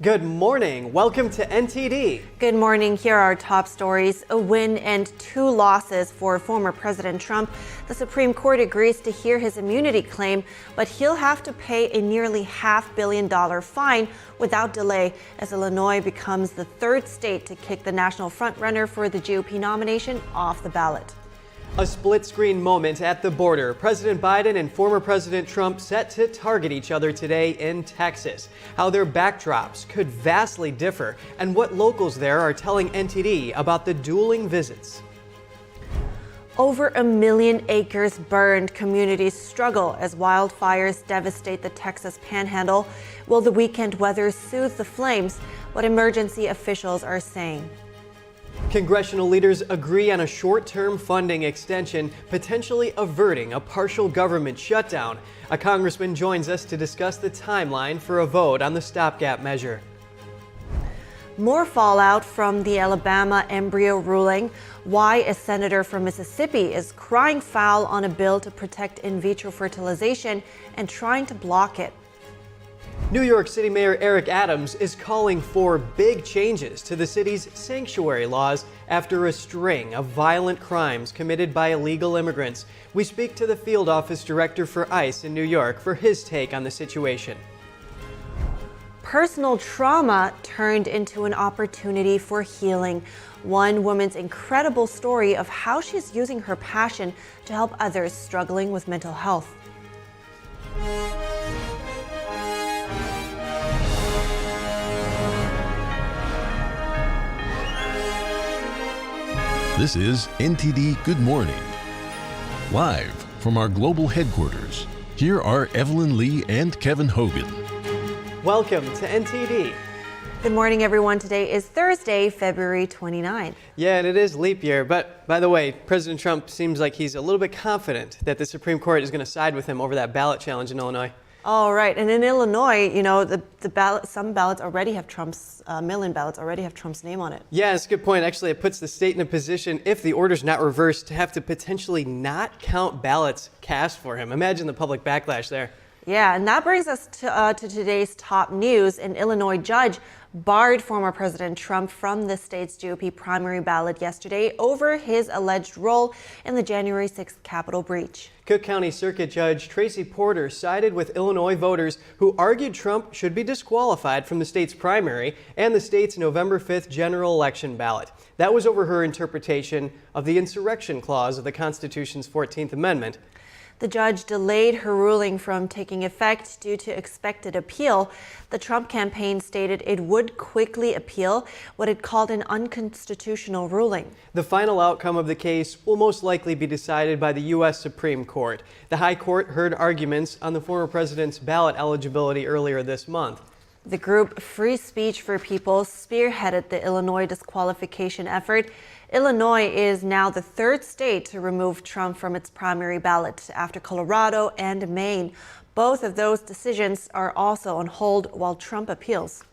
Good morning. Welcome to NTD. Good morning. Here are our top stories. A win and 2 losses for former President Trump. The Supreme Court agrees to hear his immunity claim, but he'll have to pay a nearly $500 million fine without delay as Illinois becomes the 3rd state to kick the national frontrunner for the GOP nomination off the ballot. A split-screen moment at the border. President Biden and former President Trump set to target each other today in Texas. How their backdrops could vastly differ and what locals there are telling NTD about the dueling visits. Over 1 million acres burned. Communities struggle as wildfires devastate the Texas Panhandle. Will the weekend weather soothe the flames? What emergency officials are saying. Congressional leaders agree on a short-term funding extension, potentially averting a partial government shutdown. A congressman joins us to discuss the timeline for a vote on the stopgap measure. More fallout from the Alabama embryo ruling. Why a senator from Mississippi is crying foul on a bill to protect in vitro fertilization and trying to block it. New York City Mayor Eric Adams is calling for big changes to the city's sanctuary laws after a string of violent crimes committed by illegal immigrants. We speak to the field office director for ICE in New York for his take on the situation. Personal trauma turned into an opportunity for healing. One woman's incredible story of how she's using her passion to help others struggling with mental health. This is NTD Good Morning. Live from our global headquarters, here are Evelyn Lee and Kevin Hogan. Welcome to NTD. Good morning, everyone. Today is Thursday, February 29th. Yeah, and it is leap year. But by the way, President Trump seems like he's a little bit confident that the Supreme Court is going to side with him over that ballot challenge in Illinois. All right, and in Illinois, you know, the ballot, some ballots already have Trump's, mail-in ballots already have Trump's name on it. Yeah, that's a good point. Actually, it puts the state in a position, if the order's not reversed, to have to potentially not count ballots cast for him. Imagine the public backlash there. Yeah, and that brings us to today's top news. An Illinois judge barred former President Trump from the state's GOP primary ballot yesterday over his alleged role in the January 6th Capitol breach. Cook County Circuit Judge Tracy Porter sided with Illinois voters who argued Trump should be disqualified from the state's primary and the state's November 5th general election ballot. That was over her interpretation of the insurrection clause of the Constitution's 14th Amendment. The judge delayed her ruling from taking effect due to expected appeal. The Trump campaign stated it would quickly appeal what it called an unconstitutional ruling. The final outcome of the case will most likely be decided by the U.S. Supreme Court. The High Court heard arguments on the former president's ballot eligibility earlier this month. The group Free Speech for People spearheaded the Illinois disqualification effort. Illinois is now the 3rd state to remove Trump from its primary ballot after Colorado and Maine. Both of those decisions are also on hold while Trump appeals.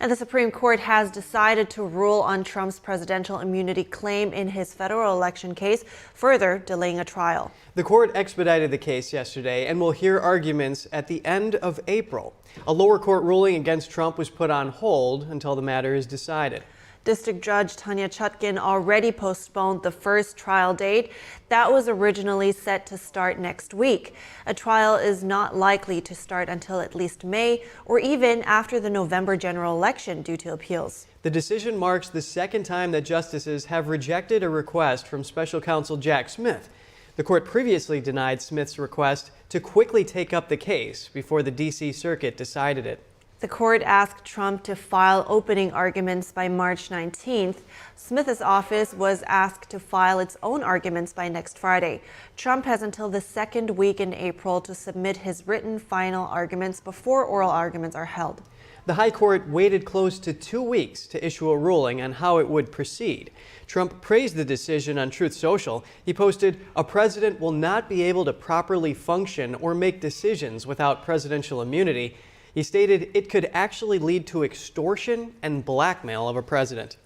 And the Supreme Court has decided to rule on Trump's presidential immunity claim in his federal election case, further delaying a trial. The court expedited the case yesterday and will hear arguments at the end of April. A lower court ruling against Trump was put on hold until the matter is decided. District Judge Tanya Chutkin already postponed the first trial date that was originally set to start next week. A trial is not likely to start until at least May or even after the November general election due to appeals. The decision marks the 2nd time that justices have rejected a request from special counsel Jack Smith. The court previously denied Smith's request to quickly take up the case before the D.C. Circuit decided it. The court asked Trump to file opening arguments by March 19th. Smith's office was asked to file its own arguments by next Friday. Trump has until the 2nd week in April to submit his written final arguments before oral arguments are held. The High Court waited close to 2 weeks to issue a ruling on how it would proceed. Trump praised the decision on Truth Social. He posted, "A president will not be able to properly function or make decisions without presidential immunity." He stated it could actually lead to extortion and blackmail of a president.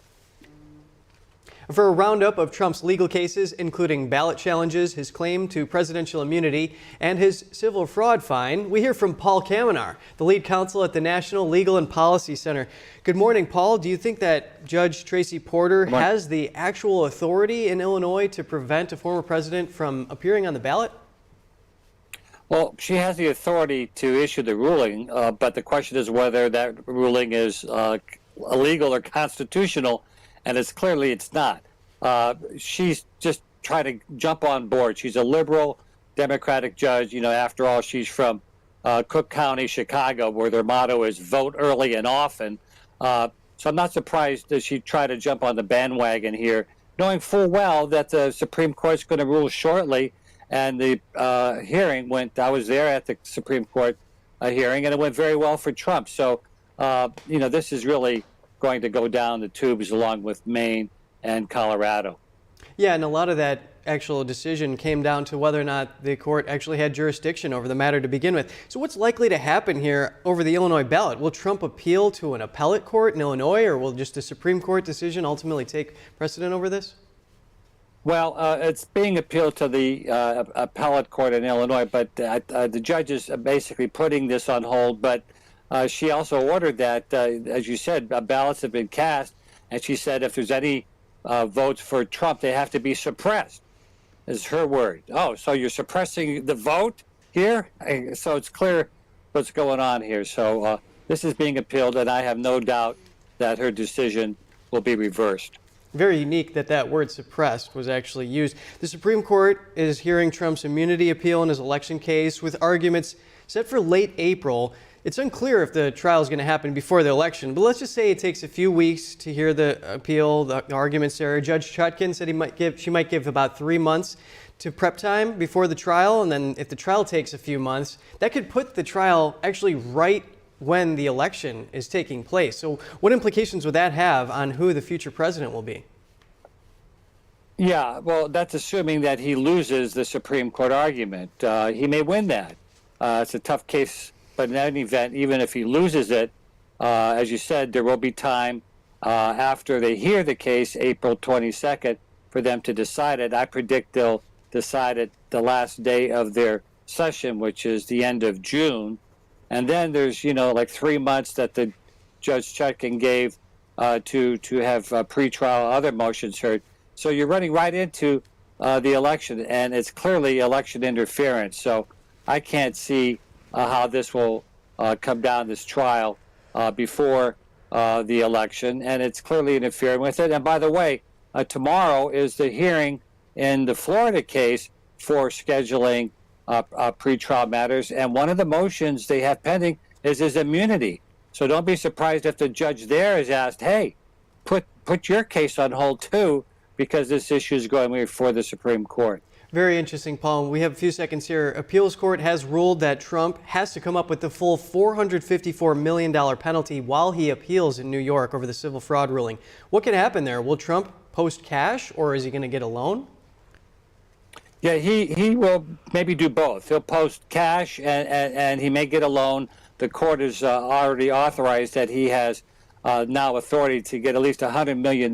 For a roundup of Trump's legal cases, including ballot challenges, his claim to presidential immunity, and his civil fraud fine, we hear from Paul Kamenar, the lead counsel at the National Legal and Policy Center. Good morning, Paul. Do you think that Judge Tracy Porter has the actual authority in Illinois to prevent a former president from appearing on the ballot? Well, she has the authority to issue the ruling, but the question is whether that ruling is illegal or constitutional, and it's not. She's just trying to jump on board. She's a liberal Democratic judge. You know, after all, she's from Cook County, Chicago, where their motto is vote early and often. So I'm not surprised that she tried to jump on the bandwagon here, knowing full well that the Supreme Court's going to rule shortly. And the hearing went, I was there at the Supreme Court hearing, and it went very well for Trump. So, this is really going to go down the tubes along with Maine and Colorado. Yeah, and a lot of that actual decision came down to whether or not the court actually had jurisdiction over the matter to begin with. So what's likely to happen here over the Illinois ballot? Will Trump appeal to an appellate court in Illinois, or will just a Supreme Court decision ultimately take precedent over this? Well, it's being appealed to the appellate court in Illinois, but the judge is basically putting this on hold. But she also ordered that, as you said, ballots have been cast, and she said if there's any votes for Trump, they have to be suppressed, is her word. Oh, so you're suppressing the vote here? So it's clear what's going on here. So this is being appealed, and I have no doubt that her decision will be reversed. Very unique that that word suppressed was actually used. The Supreme Court is hearing Trump's immunity appeal in his election case with arguments set for late April. It's unclear if the trial is going to happen before the election, but let's just say it takes a few weeks to hear the appeal, the arguments there. Judge Chutkan said she might give about 3 months to prep time before the trial, and then if the trial takes a few months, that could put the trial actually right when the election is taking place. So what implications would that have on who the future president will be? Yeah, well, that's assuming that he loses the Supreme Court argument. He may win that. It's a tough case, but in any event, even if he loses it, as you said, there will be time after they hear the case, April 22nd, for them to decide it. I predict they'll decide it the last day of their session, which is the end of June. And then there's, like 3 months that the Judge Chutkan gave to have pre-trial other motions heard. So you're running right into the election, and it's clearly election interference. So I can't see how this will come down, this trial, before the election, and it's clearly interfering with it. And by the way, tomorrow is the hearing in the Florida case for scheduling pre-trial matters, and one of the motions they have pending is his immunity. So don't be surprised if the judge there is asked, hey, put your case on hold too, because this issue is going before the Supreme Court. Very interesting, Paul. We have a few seconds here. Appeals court has ruled that Trump has to come up with the full $454 million penalty while he appeals in New York over the civil fraud ruling. What could happen there? Will Trump post cash, or is he going to get a loan? Yeah, he will maybe do both. He'll post cash, and he may get a loan. The court has already authorized that he has now authority to get at least $100 million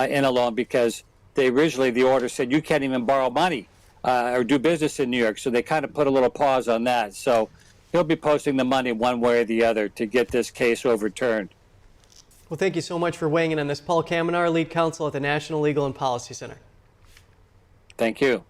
in a loan, because the order said you can't even borrow money or do business in New York. So they kind of put a little pause on that. So he'll be posting the money one way or the other to get this case overturned. Well, thank you so much for weighing in on this. Paul Kamenar, lead counsel at the National Legal and Policy Center. Thank you.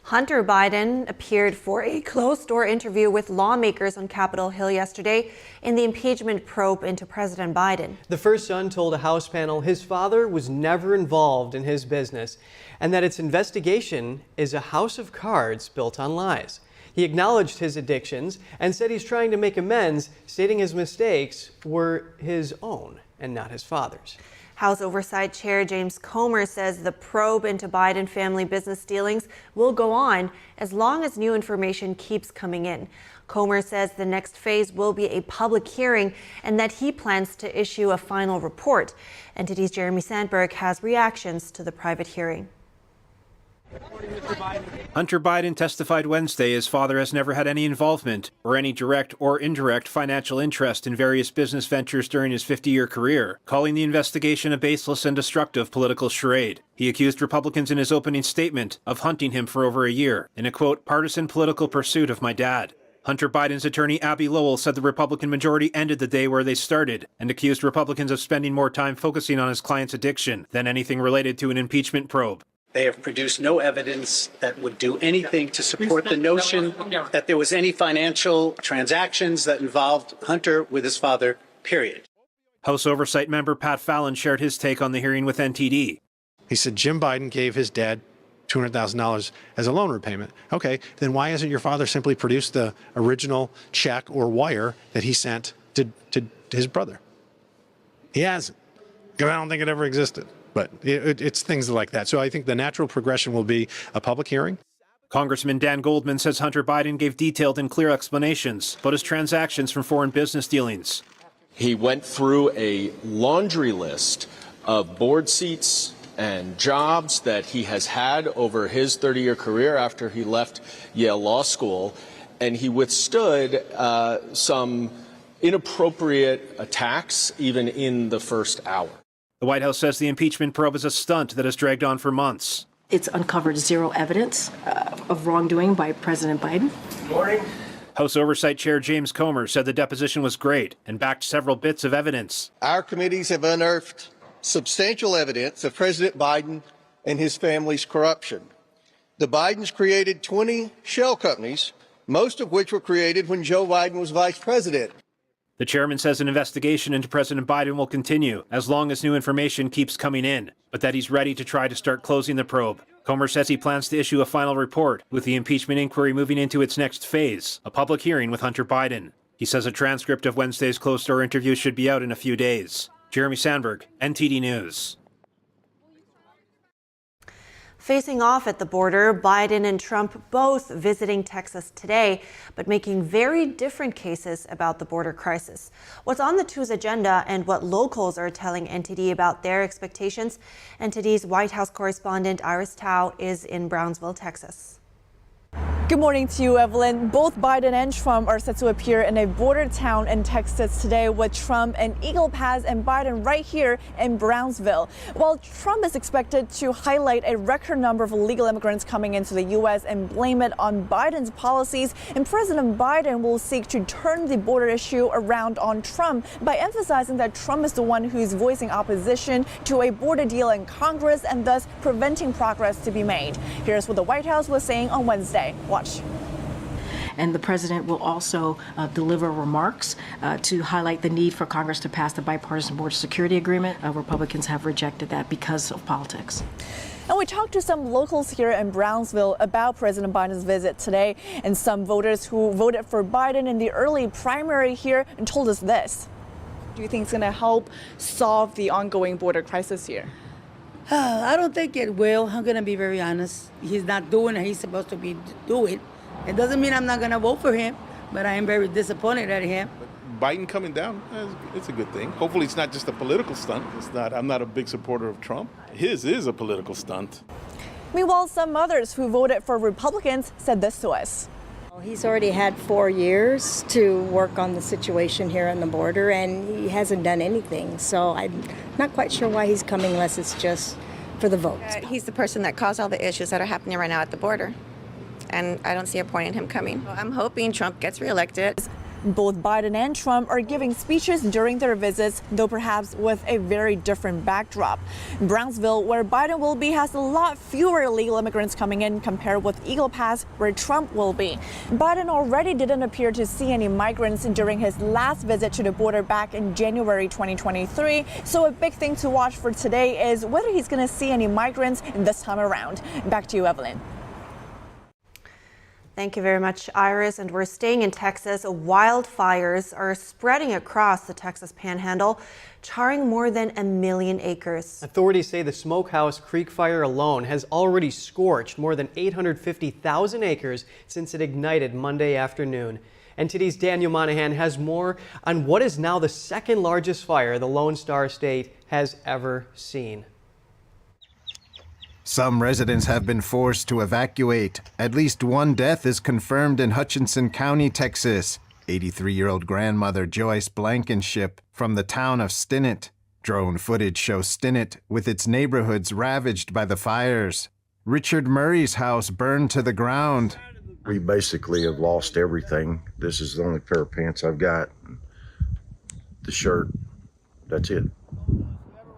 Hunter Biden appeared for a closed-door interview with lawmakers on Capitol Hill yesterday in the impeachment probe into President Biden. The first son told a House panel his father was never involved in his business and that its investigation is a house of cards built on lies. He acknowledged his addictions and said he's trying to make amends, stating his mistakes were his own and not his father's. House Oversight Chair James Comer says the probe into Biden family business dealings will go on as long as new information keeps coming in. Comer says the next phase will be a public hearing and that he plans to issue a final report. NTD's Jeremy Sandberg has reactions to the private hearing. Hunter Biden testified Wednesday his father has never had any involvement or any direct or indirect financial interest in various business ventures during his 50-year career, calling the investigation a baseless and destructive political charade. He accused Republicans in his opening statement of hunting him for over a year in a, quote, partisan political pursuit of my dad. Hunter Biden's attorney Abby Lowell said the Republican majority ended the day where they started and accused Republicans of spending more time focusing on his client's addiction than anything related to an impeachment probe. They have produced no evidence that would do anything to support the notion that there was any financial transactions that involved Hunter with his father, period. House Oversight member Pat Fallon shared his take on the hearing with NTD. He said Jim Biden gave his dad $200,000 as a loan repayment. Okay, then why hasn't your father simply produced the original check or wire that he sent to his brother? He hasn't. I don't think it ever existed. But it's things like that. So I think the natural progression will be a public hearing. Congressman Dan Goldman says Hunter Biden gave detailed and clear explanations about his transactions from foreign business dealings. He went through a laundry list of board seats and jobs that he has had over his 30-year career after he left Yale Law School, and he withstood some inappropriate attacks even in the first hour. The White House says the impeachment probe is a stunt that has dragged on for months. It's uncovered zero evidence of wrongdoing by President Biden. Good morning. House Oversight Chair James Comer said the deposition was great and backed several bits of evidence. Our committees have unearthed substantial evidence of President Biden and his family's corruption. The Bidens created 20 shell companies, most of which were created when Joe Biden was vice president. The chairman says an investigation into President Biden will continue as long as new information keeps coming in, but that he's ready to try to start closing the probe. Comer says he plans to issue a final report, with the impeachment inquiry moving into its next phase, a public hearing with Hunter Biden. He says a transcript of Wednesday's closed-door interview should be out in a few days. Jeremy Sandberg, NTD News. Facing off at the border, Biden and Trump both visiting Texas today, but making very different cases about the border crisis. What's on the two's agenda and what locals are telling NTD about their expectations? NTD's White House correspondent Iris Tao is in Brownsville, Texas. Good morning to you, Evelyn. Both Biden and Trump are set to appear in a border town in Texas today, with Trump in Eagle Pass and Biden right here in Brownsville. While Trump is expected to highlight a record number of illegal immigrants coming into the U.S. and blame it on Biden's policies, and President Biden will seek to turn the border issue around on Trump by emphasizing that Trump is the one who's voicing opposition to a border deal in Congress and thus preventing progress to be made. Here's what the White House was saying on Wednesday. Watch. And the president will also deliver remarks to highlight the need for Congress to pass the bipartisan border security agreement. Republicans have rejected that because of politics. And we talked to some locals here in Brownsville about President Biden's visit today, and some voters who voted for Biden in the early primary here and told us this. Do you think it's going to help solve the ongoing border crisis here? I don't think it will. I'm going to be very honest. He's not doing what he's supposed to be doing. It doesn't mean I'm not going to vote for him, but I am very disappointed at him. Biden coming down, it's a good thing. Hopefully it's not just a political stunt. I'm not a big supporter of Trump. His is a political stunt. Meanwhile, some others who voted for Republicans said this to us. He's already had 4 years to work on the situation here on the border, and he hasn't done anything. So I'm not quite sure why he's coming unless it's just for the votes. He's the person that caused all the issues that are happening right now at the border, and I don't see a point in him coming. I'm hoping Trump gets reelected. Both Biden and Trump are giving speeches during their visits, though perhaps with a very different backdrop. Brownsville, where Biden will be, has a lot fewer illegal immigrants coming in compared with Eagle Pass, where Trump will be. Biden already didn't appear to see any migrants during his last visit to the border back in January 2023. So a big thing to watch for today is whether he's going to see any migrants this time around. Back to you, Evelyn. Thank you very much, Iris. And we're staying in Texas. Wildfires are spreading across the Texas Panhandle, charring more than 1 million acres. Authorities say the Smokehouse Creek fire alone has already scorched more than 850,000 acres since it ignited Monday afternoon. NTD's Daniel Monahan has more on what is now the second largest fire the Lone Star State has ever seen. Some residents have been forced to evacuate. At least one death is confirmed in Hutchinson County, Texas. 83-year-old grandmother Joyce Blankenship from the town of Stinnett. Drone footage shows Stinnett with its neighborhoods ravaged by the fires. Richard Murray's house burned to the ground. We basically have lost everything. This is the only pair of pants I've got. The shirt. That's it.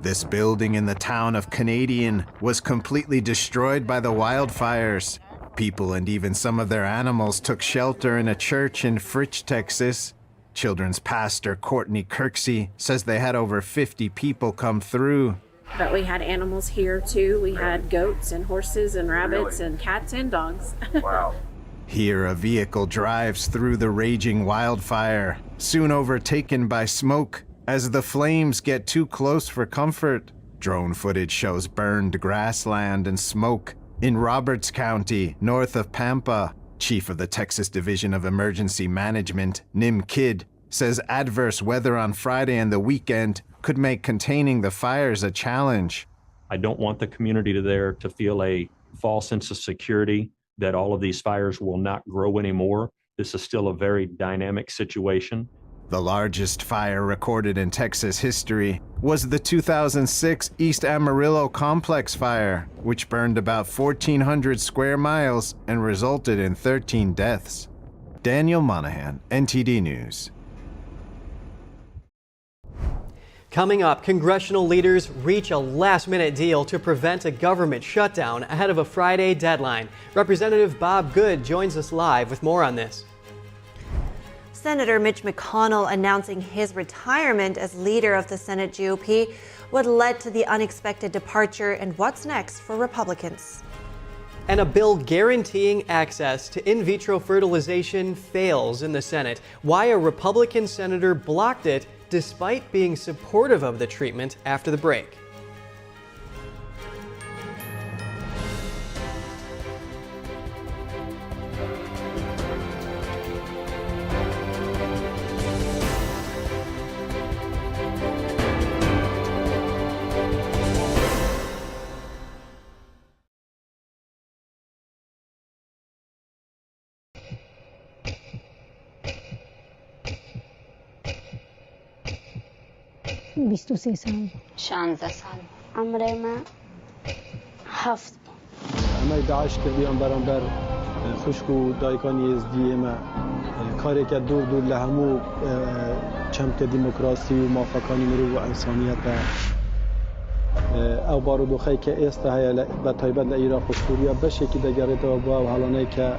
This building in the town of Canadian was completely destroyed by the wildfires. People and even some of their animals took shelter in a church in Fritch, Texas. Children's pastor Courtney Kirksey says they had over 50 people come through. But we had animals here too. We had goats and horses and rabbits and cats and dogs. Wow. Here, a vehicle drives through the raging wildfire, soon overtaken by smoke as the flames get too close for comfort. Drone footage shows burned grassland and smoke in Roberts County, north of Pampa. Chief of the Texas Division of Emergency Management, Nim Kidd, says adverse weather on Friday and the weekend could make containing the fires a challenge. I don't want the community there to feel a false sense of security that all of these fires will not grow anymore. This is still a very dynamic situation. The largest fire recorded in Texas history was the 2006 East Amarillo Complex fire, which burned about 1,400 square miles and resulted in 13 deaths. Daniel Monahan, NTD News. Coming up, congressional leaders reach a last-minute deal to prevent a government shutdown ahead of a Friday deadline. Representative Boebert joins us live with more on this. Senator Mitch McConnell announcing his retirement as leader of the Senate GOP, what led to the unexpected departure, and what's next for Republicans. And a bill guaranteeing access to in vitro fertilization fails in the Senate. Why a Republican senator blocked it despite being supportive of the treatment after the break. بیست و سه سال 16 سال عمري ما هفت اما داعش کردیم برانبر خشک و دایکان یزدی ما کاری که دور دور لهمو چمک دموکراسی و موافقانی مرو و انسانیت او بارودوخی که است های به تایبت لعراق و سوریه بشه که دگرت و با حالانه که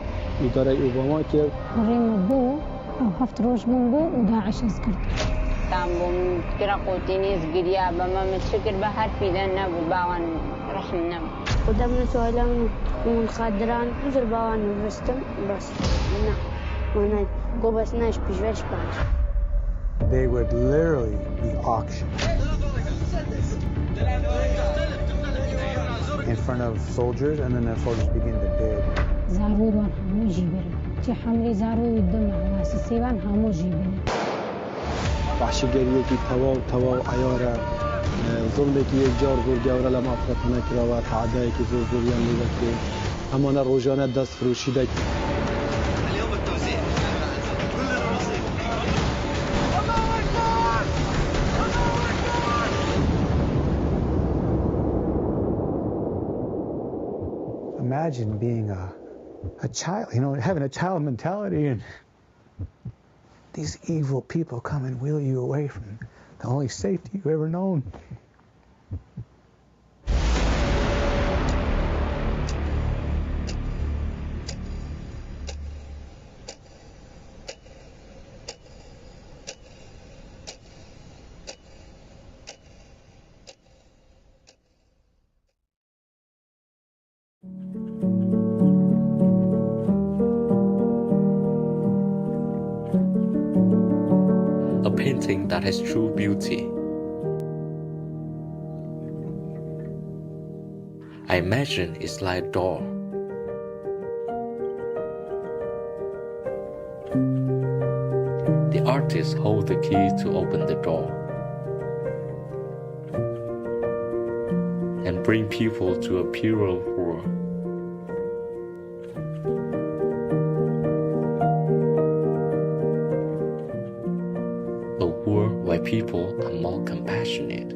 اداره اوباما کرد مریم بو او هفت روز بو و داعش از کرد تامبوم كرا قوتينيز قريا بما متشكر بهار في ذا نبو باوان رحم نبو ودمنا سؤالان من خادران نزل باوان ورستم بس نا وانا قوبس ناش بجوش باش. They would literally be auctioned in front of soldiers, and then the soldiers begin to bid. زارور وان همو جيبرن تي حمري زارور يدم واسسي وان همو جيبرن وحشیگریه که توا عیاره ظلمی که یک جار گرگاوره لما افرطانه کرا و تعدایی که زور زوریان میده که همانه روزانه دست فروشیده. اليوم التوزيع كلنا نصيب. Imagine being a child, you know, having a child mentality, and these evil people come and wheel you away from the only safety you've ever known. Painting that has true beauty. I imagine it's like a door. The artist holds the key to open the door. and bring people to a purer world. A world where people are more compassionate.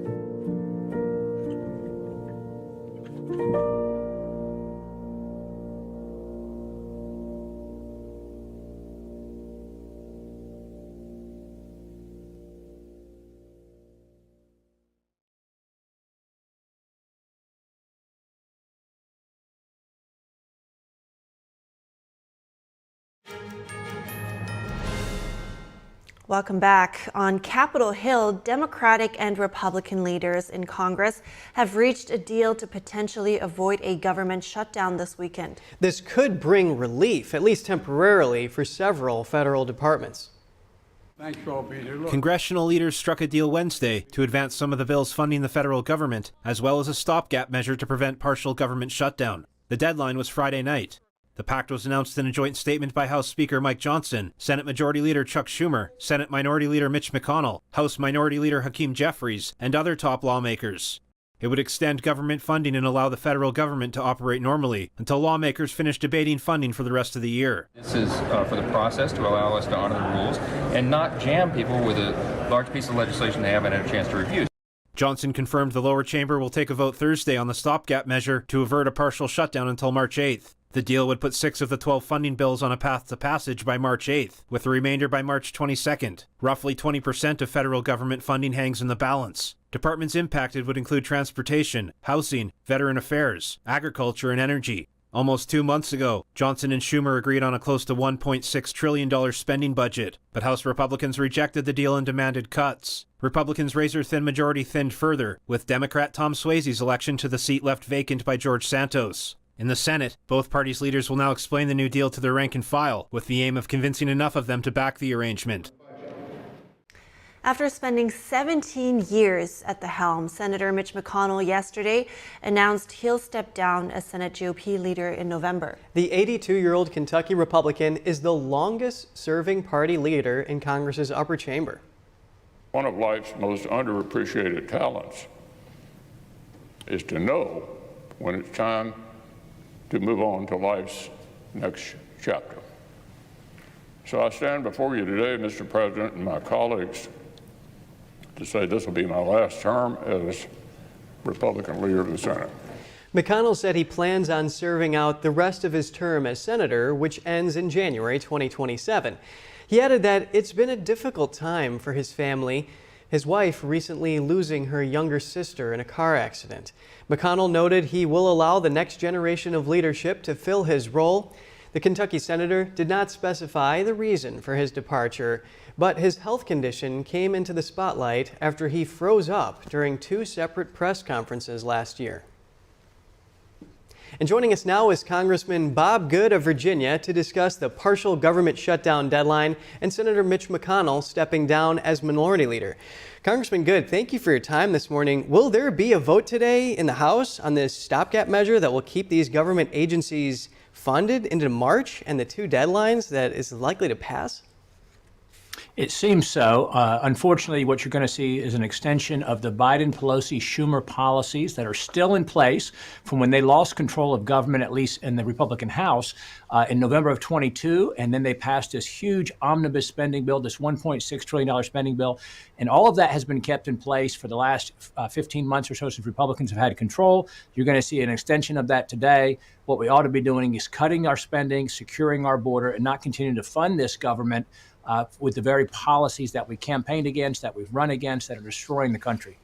Welcome back. On Capitol Hill, Democratic and Republican leaders in Congress have reached a deal to potentially avoid a government shutdown this weekend. This could bring relief, at least temporarily, for several federal departments. Thanks for all being here. Congressional leaders struck a deal Wednesday to advance some of the bills funding the federal government, as well as a stopgap measure to prevent partial government shutdown. The deadline was Friday night. The pact was announced in a joint statement by House Speaker Mike Johnson, Senate Majority Leader Chuck Schumer, Senate Minority Leader Mitch McConnell, House Minority Leader Hakeem Jeffries, and other top lawmakers. It would extend government funding and allow the federal government to operate normally until lawmakers finish debating funding for the rest of the year. This is for the process to allow us to honor the rules and not jam people with a large piece of legislation they haven't had a chance to review. Johnson confirmed the lower chamber will take a vote Thursday on the stopgap measure to avert a partial shutdown until March 8th. The deal would put 6 of the 12 funding bills on a path to passage by March 8th, with the remainder by March 22nd. Roughly 20% of federal government funding hangs in the balance. Departments impacted would include transportation, housing, veteran affairs, agriculture, and energy. Almost 2 months ago, Johnson and Schumer agreed on a close to $1.6 trillion spending budget, but House Republicans rejected the deal and demanded cuts. Republicans' razor-thin majority thinned further, with Democrat Tom Suozzi's election to the seat left vacant by George Santos. In the Senate, both parties' leaders will now explain the new deal to their rank and file, with the aim of convincing enough of them to back the arrangement. After spending 17 years at the helm, Senator Mitch McConnell yesterday announced he'll step down as Senate GOP leader in November. The 82-year-old Kentucky Republican is the longest-serving party leader in Congress's upper chamber. One of life's most underappreciated talents is to know when it's time to move on to life's next chapter. So I stand before you today, Mr. President, and my colleagues, to say this will be my last term as Republican leader of the Senate. McConnell said he plans on serving out the rest of his term as senator, which ends in January 2027. He added that it's been a difficult time for his family, his wife recently losing her younger sister in a car accident. McConnell noted he will allow the next generation of leadership to fill his role. The Kentucky senator did not specify the reason for his departure, but his health condition came into the spotlight after he froze up during 2 separate press conferences last year. And joining us now is Congressman Bob Good of Virginia to discuss the partial government shutdown deadline and Senator Mitch McConnell stepping down as minority leader. Congressman Good, thank you for your time this morning. Will there be a vote today in the House on this stopgap measure that will keep these government agencies funded into March and the 2 deadlines that is likely to pass? It seems so. Unfortunately, what you're going to see is an extension of the Biden-Pelosi-Schumer policies that are still in place from when they lost control of government, at least in the Republican House, in November of 22. And then they passed this huge omnibus spending bill, this $1.6 trillion spending bill. And all of that has been kept in place for the last 15 months or so since Republicans have had control. You're going to see an extension of that today. What we ought to be doing is cutting our spending, securing our border, and not continuing to fund this government with the very policies that we campaigned against, that we've run against, that are destroying the country.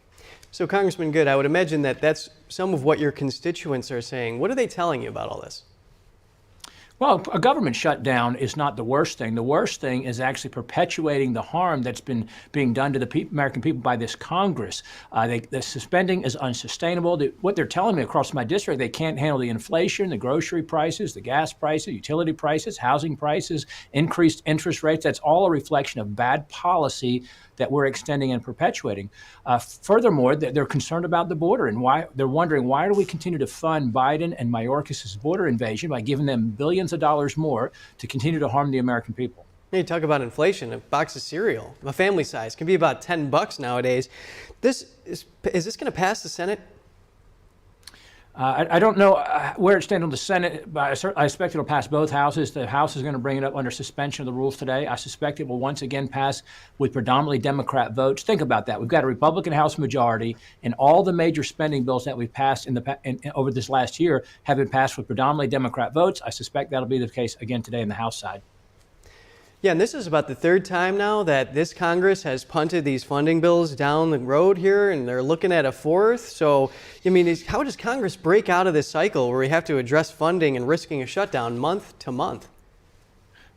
So, Congressman Good, I would imagine that that's some of what your constituents are saying. What are they telling you about all this? Well, a government shutdown is not the worst thing. The worst thing is actually perpetuating the harm that's been being done to the American people by this Congress. The suspending is unsustainable. What they're telling me across my district, they can't handle the inflation, the grocery prices, the gas prices, utility prices, housing prices, increased interest rates. That's all a reflection of bad policy that we're extending and perpetuating. Furthermore, they're concerned about the border and why they're wondering, why do we continue to fund Biden and Mayorkas' border invasion by giving them billions of dollars more to continue to harm the American people? You talk about inflation. A box of cereal, a family size, can be about $10 nowadays. Is this going to pass the Senate? I don't know where it stands on the Senate, but I expect it'll pass both houses. The House is going to bring it up under suspension of the rules today. I suspect it will once again pass with predominantly Democrat votes. Think about that. We've got a Republican House majority, and all the major spending bills that we've passed over this last year have been passed with predominantly Democrat votes. I suspect that'll be the case again today in the House side. Yeah, and this is about the third time now that this Congress has punted these funding bills down the road here, and they're looking at a fourth. So, I mean, how does Congress break out of this cycle where we have to address funding and risking a shutdown month to month?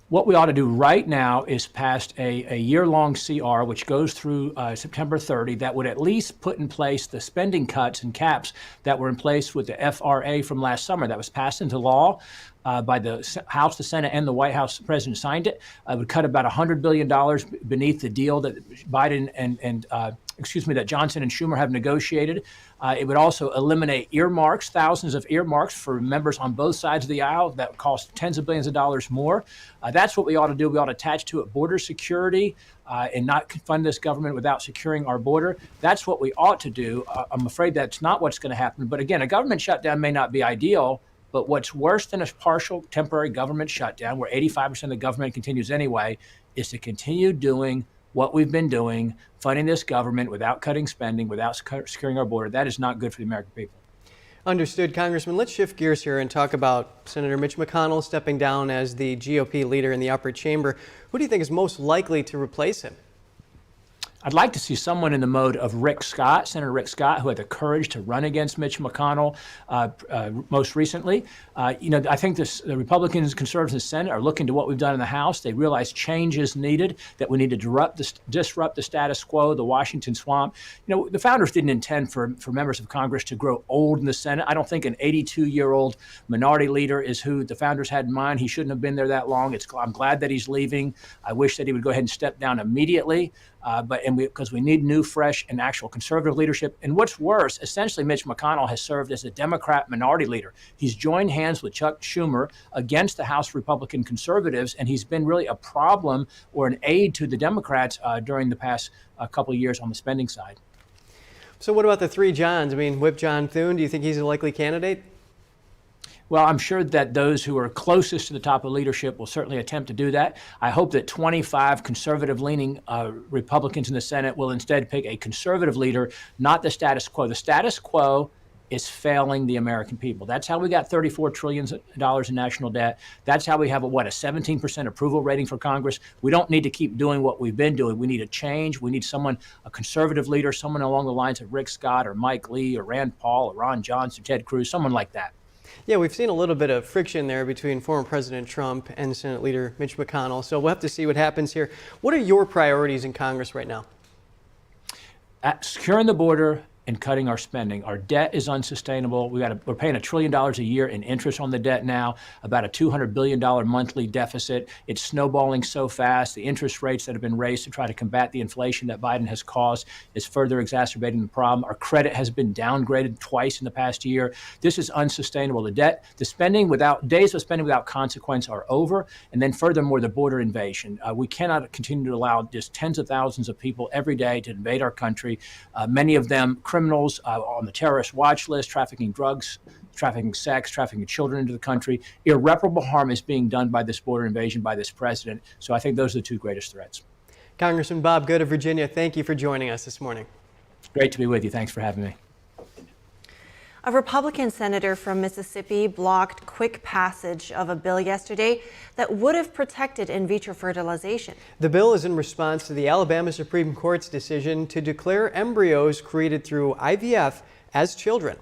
What we ought to do right now is pass a year-long CR, which goes through September 30, that would at least put in place the spending cuts and caps that were in place with the FRA from last summer that was passed into law by the House, the Senate, and the White House. The president signed it. It would cut about $100 billion beneath the deal that Biden that Johnson and Schumer have negotiated. It would also eliminate earmarks, thousands of earmarks for members on both sides of the aisle that would cost tens of billions of dollars more. That's what we ought to do. We ought to attach to it border security and not fund this government without securing our border. That's what we ought to do. I'm afraid that's not what's going to happen. But again, a government shutdown may not be ideal, but what's worse than a partial temporary government shutdown, where 85% of the government continues anyway, is to continue doing what we've been doing, funding this government without cutting spending, without securing our border. That is not good for the American people. Understood, Congressman. Let's shift gears here and talk about Senator Mitch McConnell stepping down as the GOP leader in the upper chamber. Who do you think is most likely to replace him? I'd like to see someone in the mode of Rick Scott, Senator Rick Scott, who had the courage to run against Mitch McConnell most recently. I think the Republicans, conservatives in the Senate are looking to what we've done in the House. They realize change is needed, that we need to disrupt the status quo, the Washington swamp. The founders didn't intend for members of Congress to grow old in the Senate. I don't think an 82-year-old minority leader is who the founders had in mind. He shouldn't have been there that long. I'm glad that he's leaving. I wish that he would go ahead and step down immediately. Because we need new, fresh, and actual conservative leadership. And what's worse, essentially Mitch McConnell has served as a Democrat minority leader. He's joined hands with Chuck Schumer against the House Republican conservatives, and he's been really a problem or an aid to the Democrats during the past couple of years on the spending side. So what about the three Johns? I mean, Whip John Thune, do you think he's a likely candidate? Well, I'm sure that those who are closest to the top of leadership will certainly attempt to do that. I hope that 25 conservative-leaning Republicans in the Senate will instead pick a conservative leader, not the status quo. The status quo is failing the American people. That's how we got $34 trillion in national debt. That's how we have a 17% approval rating for Congress. We don't need to keep doing what we've been doing. We need a change. We need a conservative leader, someone along the lines of Rick Scott or Mike Lee or Rand Paul or Ron Johnson, Ted Cruz, someone like that. Yeah, we've seen a little bit of friction there between former President Trump and Senate Leader Mitch McConnell, so we'll have to see what happens here. What are your priorities in Congress right now? Securing the border and cutting our spending. Our debt is unsustainable. We're paying $1 trillion a year in interest on the debt now, about a $200 billion monthly deficit. It's snowballing so fast. The interest rates that have been raised to try to combat the inflation that Biden has caused is further exacerbating the problem. Our credit has been downgraded twice in the past year. This is unsustainable. The spending days of spending without consequence are over. And then furthermore, the border invasion. We cannot continue to allow just tens of thousands of people every day to invade our country. Many of them criminals on the terrorist watch list, trafficking drugs, trafficking sex, trafficking children into the country. Irreparable harm is being done by this border invasion by this president. So I think those are the two greatest threats. Congressman Bob Good of Virginia, thank you for joining us this morning. It's great to be with you. Thanks for having me. A Republican senator from Mississippi blocked quick passage of a bill yesterday that would have protected in vitro fertilization. The bill is in response to the Alabama Supreme Court's decision to declare embryos created through IVF as children.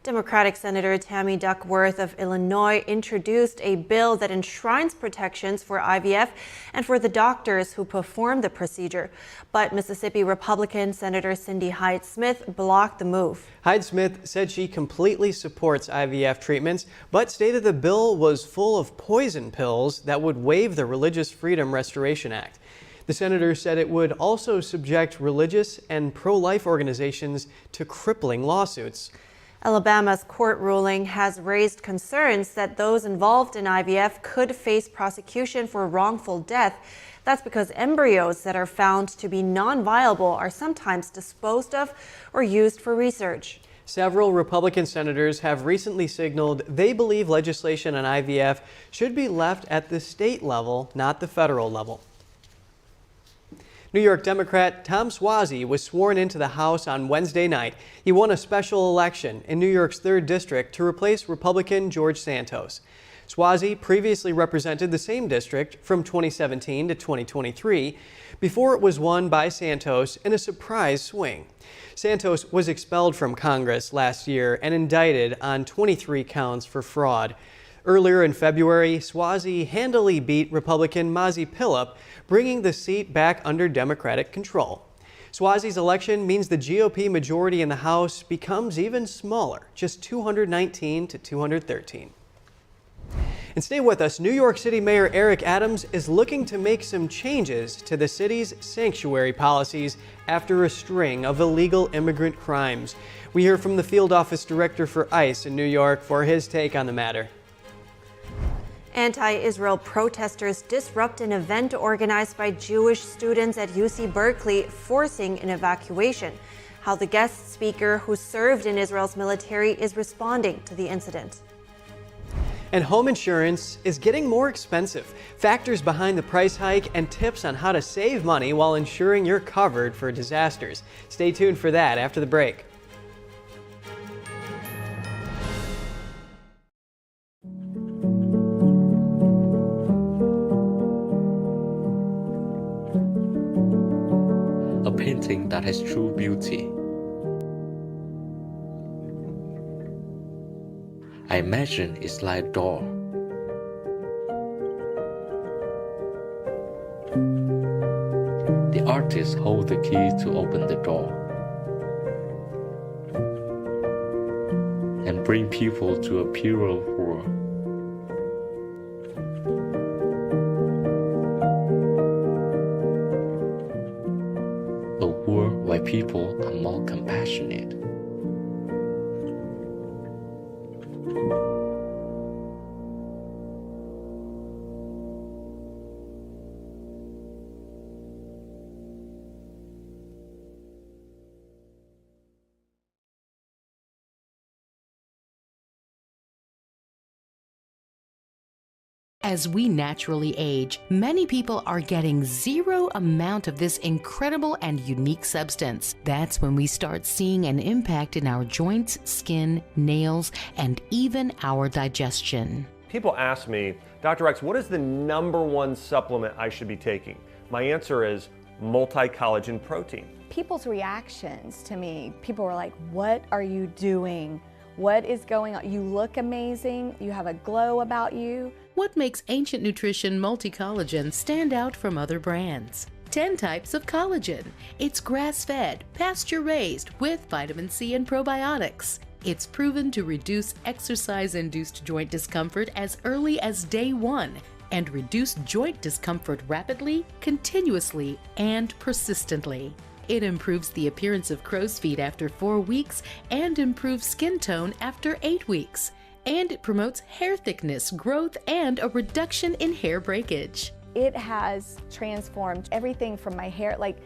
Democratic Senator Tammy Duckworth of Illinois introduced a bill that enshrines protections for IVF and for the doctors who perform the procedure. But Mississippi Republican Senator Cindy Hyde-Smith blocked the move. Hyde-Smith said she completely supports IVF treatments, but stated the bill was full of poison pills that would waive the Religious Freedom Restoration Act. The senator said it would also subject religious and pro-life organizations to crippling lawsuits. Alabama's court ruling has raised concerns that those involved in IVF could face prosecution for wrongful death. That's because embryos that are found to be non-viable are sometimes disposed of or used for research. Several Republican senators have recently signaled they believe legislation on IVF should be left at the state level, not the federal level. New York Democrat Tom Suozzi was sworn into the House on Wednesday night. He won a special election in New York's 3rd District to replace Republican George Santos. Suozzi previously represented the same district from 2017 to 2023 before it was won by Santos in a surprise swing. Santos was expelled from Congress last year and indicted on 23 counts for fraud. Earlier in February, Suozzi handily beat Republican Mazi Pilip, bringing the seat back under Democratic control. Suozzi's election means the GOP majority in the House becomes even smaller, just 219 to 213. And stay with us. New York City Mayor Eric Adams is looking to make some changes to the city's sanctuary policies after a string of illegal immigrant crimes. We hear from the field office director for ICE in New York for his take on the matter. Anti-Israel protesters disrupt an event organized by Jewish students at UC Berkeley, forcing an evacuation. How the guest speaker, who served in Israel's military, is responding to the incident. And home insurance is getting more expensive. Factors behind the price hike and tips on how to save money while ensuring you're covered for disasters. Stay tuned for that after the break. A painting that has true beauty. I imagine it's like a door. The artist holds the key to open the door and bring people to a purer world. A world where people are more compassionate. As we naturally age, many people are getting zero amount of this incredible and unique substance. That's when we start seeing an impact in our joints, skin, nails, and even our digestion. People ask me, Dr. X, what is the #1 supplement I should be taking? My answer is multi-collagen protein. People's reactions to me, people were like, what are you doing? What is going on? You look amazing. You have a glow about you. What makes Ancient Nutrition Multi-Collagen stand out from other brands? 10 types of collagen. It's grass-fed, pasture-raised with vitamin C and probiotics. It's proven to reduce exercise-induced joint discomfort as early as day 1 and reduce joint discomfort rapidly, continuously, and persistently. It improves the appearance of crow's feet after 4 weeks and improves skin tone after 8 weeks. And it promotes hair thickness, growth, and a reduction in hair breakage. It has transformed everything from my hair. Like,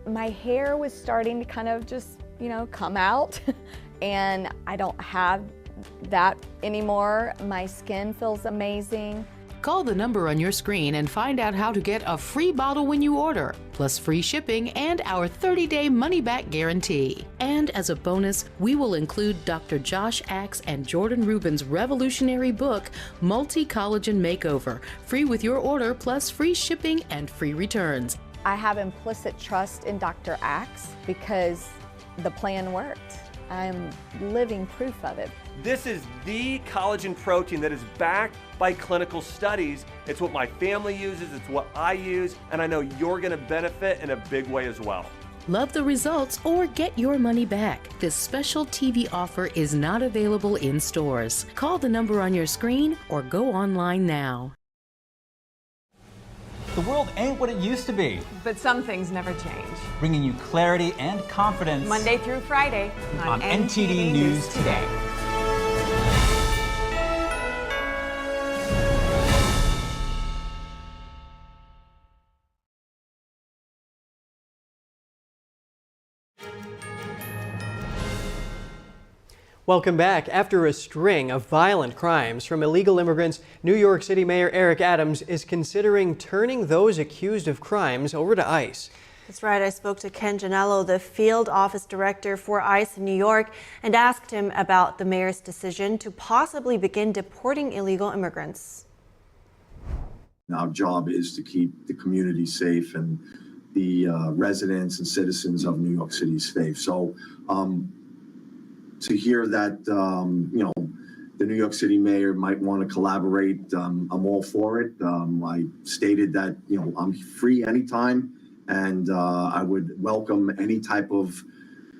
my hair was starting to kind of just, come out, and I don't have that anymore. My skin feels amazing. Call the number on your screen and find out how to get a free bottle when you order, plus free shipping and our 30-day money-back guarantee. And as a bonus, we will include Dr. Josh Axe and Jordan Rubin's revolutionary book, Multi-Collagen Makeover, free with your order, plus free shipping and free returns. I have implicit trust in Dr. Axe because the plan worked. I'm living proof of it. This is the collagen protein that is backed by clinical studies. It's what my family uses, it's what I use, and I know you're gonna benefit in a big way as well. Love the results or get your money back. This special TV offer is not available in stores. Call the number on your screen or go online now. The world ain't what it used to be. But some things never change. Bringing you clarity and confidence. Monday through Friday on NTD News Today. Welcome back. After a string of violent crimes from illegal immigrants, New York City Mayor Eric Adams is considering turning those accused of crimes over to ICE. That's right. I spoke to Ken Janello, the field office director for ICE in New York, and asked him about the mayor's decision to possibly begin deporting illegal immigrants. Our job is to keep the community safe and the residents and citizens of New York City safe. So to hear that, the New York City mayor might want to collaborate, I'm all for it. I stated that, I'm free anytime, and I would welcome any type of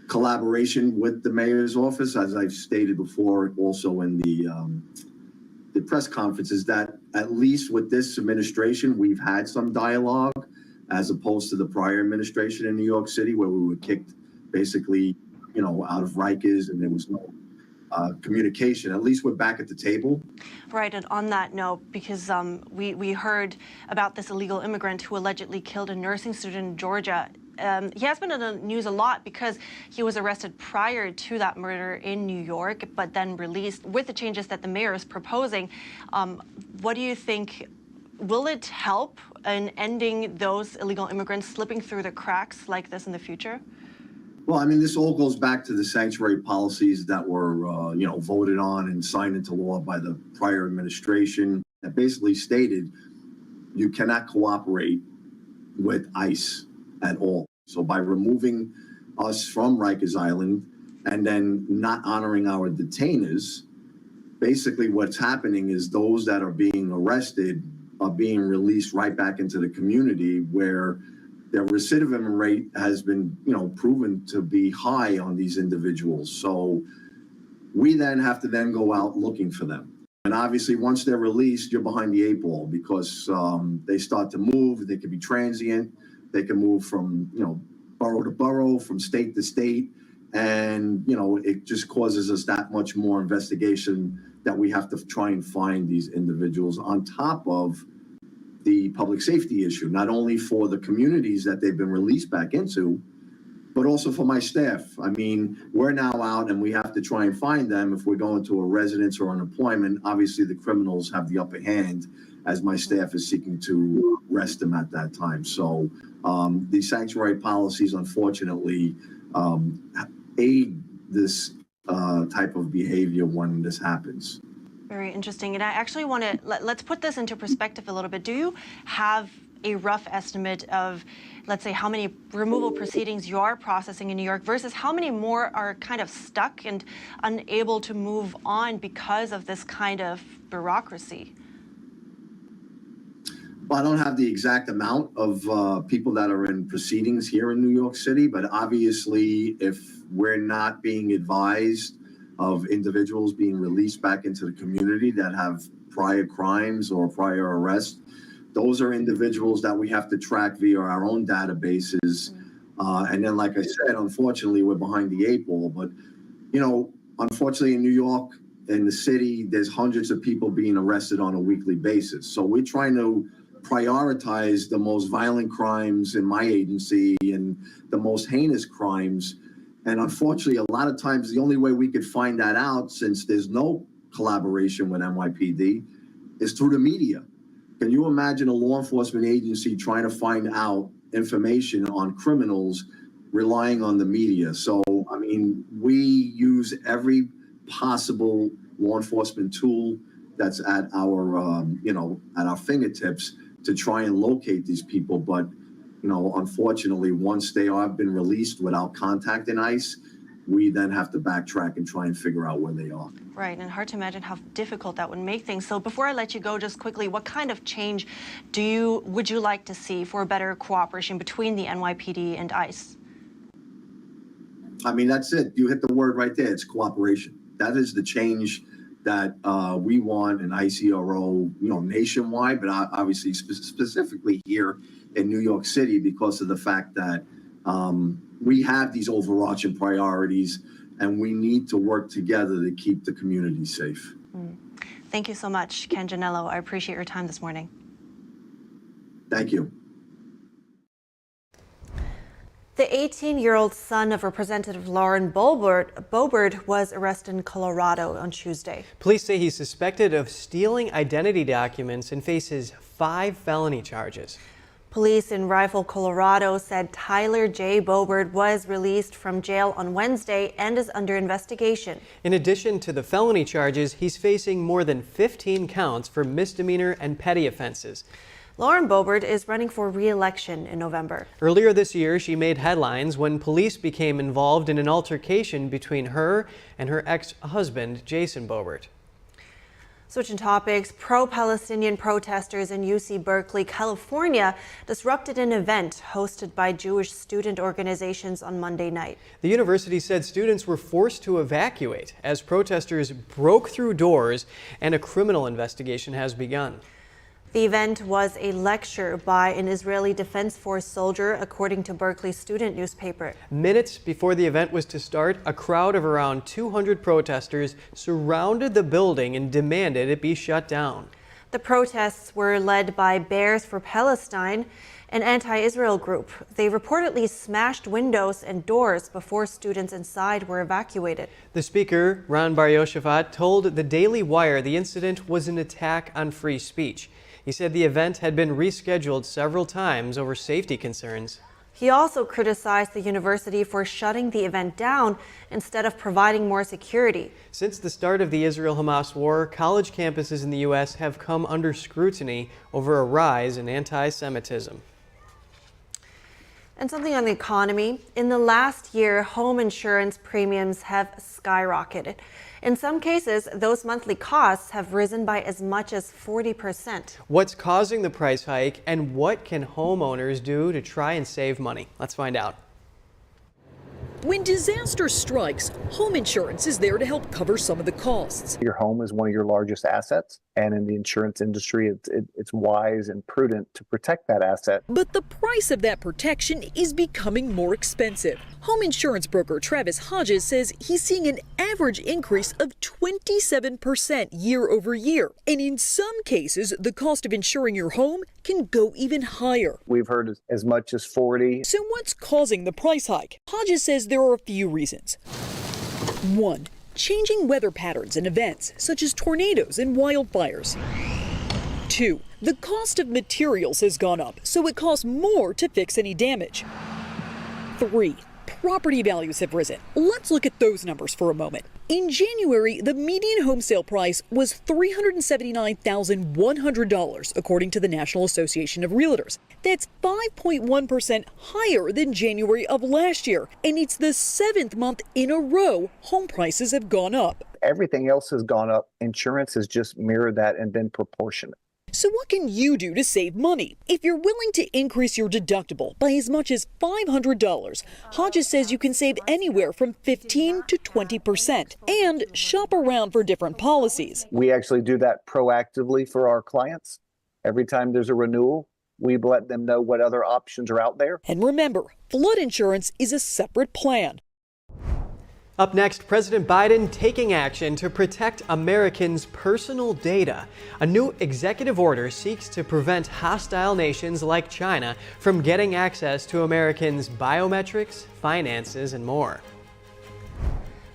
collaboration with the mayor's office, as I've stated before, also in the press conferences, that at least with this administration, we've had some dialogue, as opposed to the prior administration in New York City, where we were kicked basically, out of Rikers, and there was no communication. At least we're back at the table. Right, and on that note, because we heard about this illegal immigrant who allegedly killed a nursing student in Georgia. He has been in the news a lot because he was arrested prior to that murder in New York, but then released. With the changes that the mayor is proposing, what do you think? Will it help in ending those illegal immigrants slipping through the cracks like this in the future? Well, I mean, this all goes back to the sanctuary policies that were, voted on and signed into law by the prior administration that basically stated you cannot cooperate with ICE at all. So by removing us from Rikers Island and then not honoring our detainers, basically what's happening is those that are being arrested are being released right back into the community, where their recidivism rate has been, proven to be high on these individuals. So we then have to then go out looking for them. And obviously, once they're released, you're behind the eight ball, because they start to move. They could be transient. They can move from, borough to borough, from state to state. And, it just causes us that much more investigation that we have to try and find these individuals, on top of the public safety issue, not only for the communities that they've been released back into, but also for my staff. I mean, we're now out and we have to try and find them. If we're going to a residence or an employment, obviously the criminals have the upper hand, as my staff is seeking to arrest them at that time. So the sanctuary policies, unfortunately, aid this type of behavior when this happens. Very interesting. And I actually want to, let's put this into perspective a little bit. Do you have a rough estimate of, let's say, how many removal proceedings you are processing in New York versus how many more are kind of stuck and unable to move on because of this kind of bureaucracy? Well, I don't have the exact amount of people that are in proceedings here in New York City, but obviously if we're not being advised of individuals being released back into the community that have prior crimes or prior arrests, those are individuals that we have to track via our own databases. And then, like I said, unfortunately, we're behind the eight ball. But, unfortunately in New York, in the city, there's hundreds of people being arrested on a weekly basis. So we're trying to prioritize the most violent crimes in my agency and the most heinous crimes. And unfortunately, a lot of times, the only way we could find that out, since there's no collaboration with NYPD, is through the media. Can you imagine a law enforcement agency trying to find out information on criminals relying on the media? So, I mean, we use every possible law enforcement tool that's at our, at our fingertips to try and locate these people. But unfortunately, once they have been released without contacting ICE, we then have to backtrack and try and figure out where they are. Right, and hard to imagine how difficult that would make things. So before I let you go, just quickly, what kind of change would you like to see for better cooperation between the NYPD and ICE? I mean, that's it. You hit the word right there. It's cooperation. That is the change that we want in ICRO, nationwide, but obviously specifically here in New York City, because of the fact that we have these overarching priorities and we need to work together to keep the community safe. Thank you so much, Ken Janello. I appreciate your time this morning. Thank you. The 18-year-old son of Representative Lauren Boebert was arrested in Colorado on Tuesday. Police say he's suspected of stealing identity documents and faces 5 felony charges. Police in Rifle, Colorado said Tyler J. Boebert was released from jail on Wednesday and is under investigation. In addition to the felony charges, he's facing more than 15 counts for misdemeanor and petty offenses. Lauren Boebert is running for re-election in November. Earlier this year, she made headlines when police became involved in an altercation between her and her ex-husband, Jason Boebert. Switching topics, pro-Palestinian protesters in UC Berkeley, California disrupted an event hosted by Jewish student organizations on Monday night. The university said students were forced to evacuate as protesters broke through doors and a criminal investigation has begun. The event was a lecture by an Israeli Defense Force soldier, according to Berkeley student newspaper. Minutes before the event was to start, a crowd of around 200 protesters surrounded the building and demanded it be shut down. The protests were led by Bears for Palestine, an anti-Israel group. They reportedly smashed windows and doors before students inside were evacuated. The speaker, Ron Bar Yoshafat, told the Daily Wire the incident was an attack on free speech. He said the event had been rescheduled several times over safety concerns. He also criticized the university for shutting the event down instead of providing more security. Since the start of the Israel-Hamas war, college campuses in the U.S. have come under scrutiny over a rise in anti-Semitism. And something on the economy. In the last year, home insurance premiums have skyrocketed. In some cases, those monthly costs have risen by as much as 40%. What's causing the price hike and what can homeowners do to try and save money? Let's find out. When disaster strikes, home insurance is there to help cover some of the costs. Your home is one of your largest assets, and in the insurance industry, it's wise and prudent to protect that asset. But the price of that protection is becoming more expensive. Home insurance broker Travis Hodges says he's seeing an average increase of 27% year over year. And in some cases, the cost of insuring your home can go even higher. We've heard as much as 40. So what's causing the price hike? Hodges says there are a few reasons. 1. Changing weather patterns and events, such as tornadoes and wildfires. 2. The cost of materials has gone up, so it costs more to fix any damage. 3. Property values have risen. Let's look at those numbers for a moment. In January, the median home sale price was $379,100, according to the National Association of Realtors. That's 5.1% higher than January of last year, and it's the 7th month in a row home prices have gone up. Everything else has gone up. Insurance has just mirrored that and been proportionate. So what can you do to save money? If you're willing to increase your deductible by as much as $500, Hodges says you can save anywhere from 15 to 20% and shop around for different policies. We actually do that proactively for our clients. Every time there's a renewal, we let them know what other options are out there. And remember, flood insurance is a separate plan. Up next, President Biden taking action to protect Americans' personal data. A new executive order seeks to prevent hostile nations like China from getting access to Americans' biometrics, finances, and more.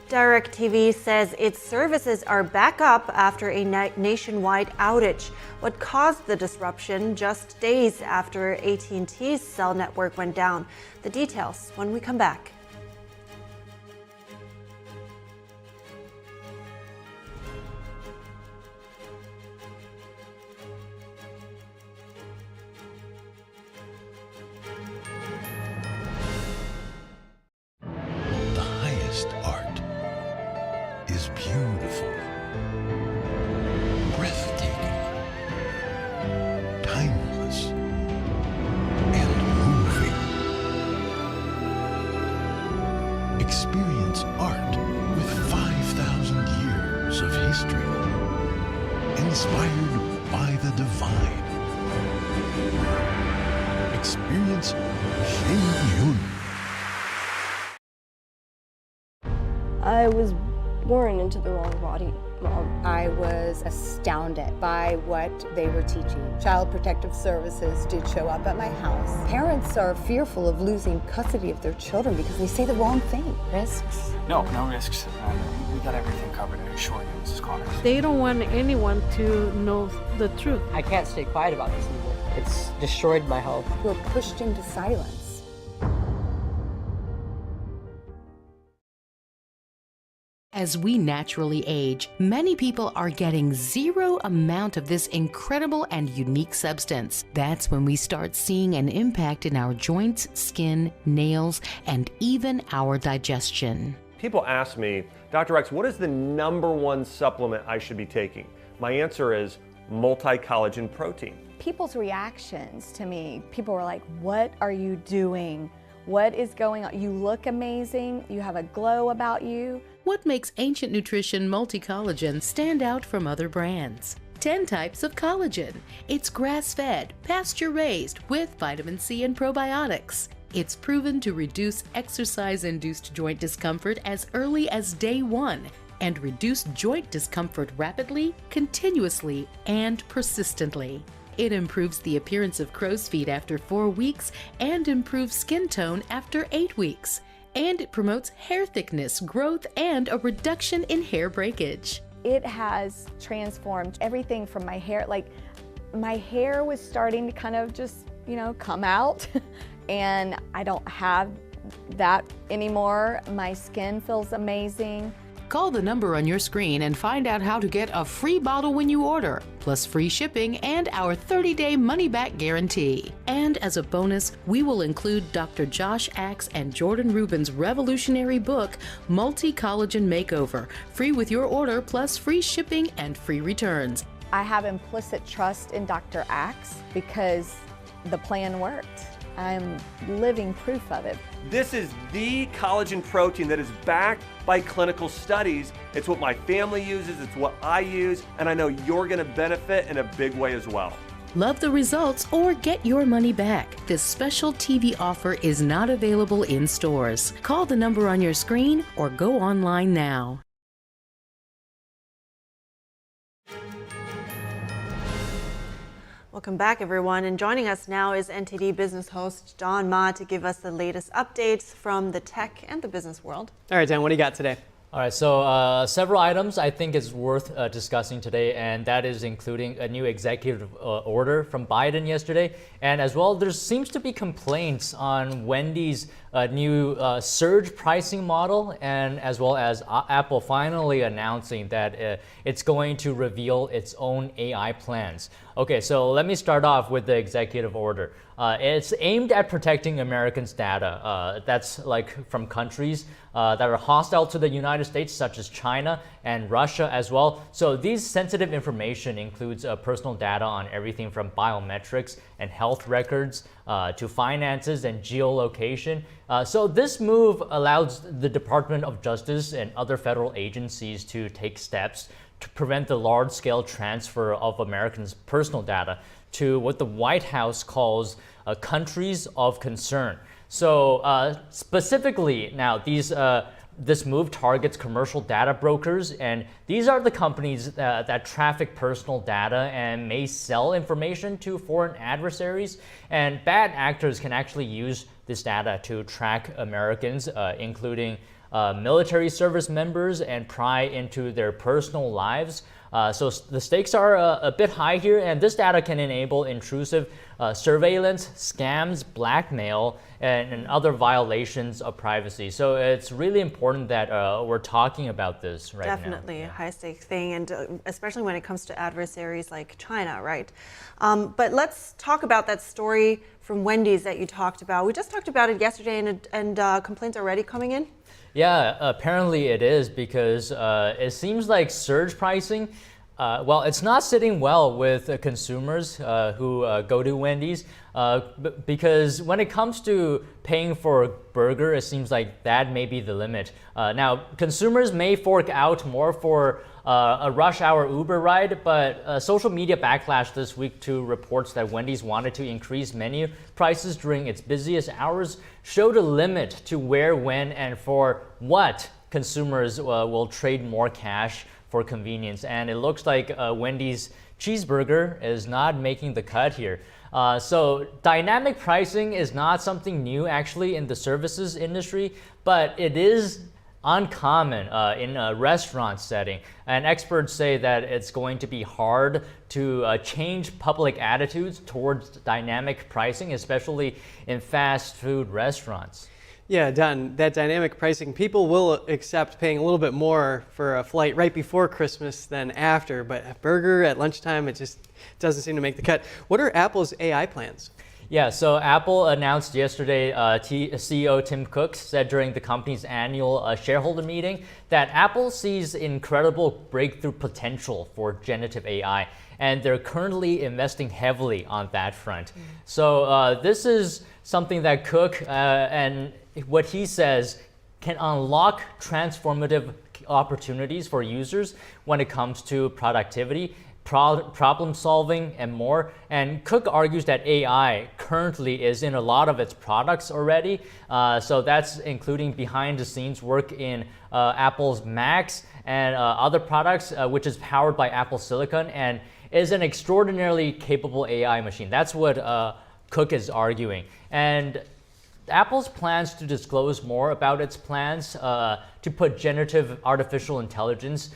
DirecTV says its services are back up after a nationwide outage. What caused the disruption just days after AT&T's cell network went down? The details when we come back. Art is beautiful, breathtaking, timeless, and moving. Experience art with 5,000 years of history, inspired by the divine. Experience Shen Yun. I was born into the wrong body. I was astounded by what they were teaching. Child Protective Services did show up at my house. Parents are fearful of losing custody of their children because they say the wrong thing. Risks? No risks. We got everything covered, I assure you, Mrs. Connors. They don't want anyone to know the truth. I can't stay quiet about this anymore. It's destroyed my health. We're pushed into silence. As we naturally age, many people are getting zero amount of this incredible and unique substance. That's when we start seeing an impact in our joints, skin, nails, and even our digestion. People ask me, Dr. X, what is the #1 supplement I should be taking? My answer is multi-collagen protein. People's reactions to me, people were like, what are you doing? What is going on? You look amazing. You have a glow about you. What makes Ancient Nutrition Multi-Collagen stand out from other brands? 10 types of collagen. It's grass-fed, pasture-raised with vitamin C and probiotics. It's proven to reduce exercise-induced joint discomfort as early as day 1 and reduce joint discomfort rapidly, continuously, and persistently. It improves the appearance of crow's feet after 4 weeks and improves skin tone after 8 weeks. And it promotes hair thickness, growth, and a reduction in hair breakage. It has transformed everything from my hair. Like, my hair was starting to kind of just, come out, and I don't have that anymore. My skin feels amazing. Call the number on your screen and find out how to get a free bottle when you order, plus free shipping and our 30-day money-back guarantee. And as a bonus, we will include Dr. Josh Axe and Jordan Rubin's revolutionary book, Multi-Collagen Makeover, free with your order, plus free shipping and free returns. I have implicit trust in Dr. Axe because the plan worked. I'm living proof of it. This is the collagen protein that is backed by clinical studies. It's what my family uses, it's what I use, and I know you're going to benefit in a big way as well. Love the results or get your money back. This special TV offer is not available in stores. Call the number on your screen or go online now. Welcome back, everyone. And joining us now is NTD business host Don Ma to give us the latest updates from the tech and the business world. All right, Dan, what do you got today? All right, so several items I think is worth discussing today, and that is including a new executive order from Biden yesterday. And as well, there seems to be complaints on Wendy's new surge pricing model, and as well as Apple finally announcing that it's going to reveal its own AI plans. Okay, so let me start off with the executive order. It's aimed at protecting Americans' data. That's like from countries that are hostile to the United States, such as China and Russia as well. So these sensitive information includes personal data on everything from biometrics and health records to finances and geolocation. So this move allows the Department of Justice and other federal agencies to take steps to prevent the large-scale transfer of Americans' personal data to what the White House calls countries of concern. So specifically now, this move targets commercial data brokers, and these are the companies that traffic personal data and may sell information to foreign adversaries. And bad actors can actually use this data to track Americans, including military service members, and pry into their personal lives. So the stakes are a bit high here, and this data can enable intrusive surveillance, scams, blackmail, and other violations of privacy. So it's really important that we're talking about this right now. Definitely a high-stakes thing, and especially when it comes to adversaries like China, right? But let's talk about that story from Wendy's that you talked about. We just talked about it yesterday, and complaints already coming in? Yeah, apparently it is, because it seems like surge pricing, well, it's not sitting well with consumers who go to Wendy's, because when it comes to paying for a burger, it seems like that may be the limit. Now, consumers may fork out more for a rush hour Uber ride, but social media backlash this week to reports that Wendy's wanted to increase menu prices during its busiest hours showed a limit to where, when, and for what consumers will trade more cash for convenience. And it looks like Wendy's cheeseburger is not making the cut here. So dynamic pricing is not something new actually in the services industry, but it is uncommon in a restaurant setting. And experts say that it's going to be hard to change public attitudes towards dynamic pricing, especially in fast food restaurants. Yeah, Don, that dynamic pricing, people will accept paying a little bit more for a flight right before Christmas than after, but a burger at lunchtime, it just doesn't seem to make the cut. What are Apple's AI plans? Yeah, so Apple announced yesterday, CEO Tim Cook said during the company's annual shareholder meeting that Apple sees incredible breakthrough potential for generative AI, and they're currently investing heavily on that front. So this is something that Cook and what he says can unlock transformative opportunities for users when it comes to productivity, problem solving, and more. And Cook argues that AI currently is in a lot of its products already. So that's including behind the scenes work in Apple's Macs and other products, which is powered by Apple Silicon and is an extraordinarily capable AI machine. That's what Cook is arguing. And Apple's plans to disclose more about its plans to put generative artificial intelligence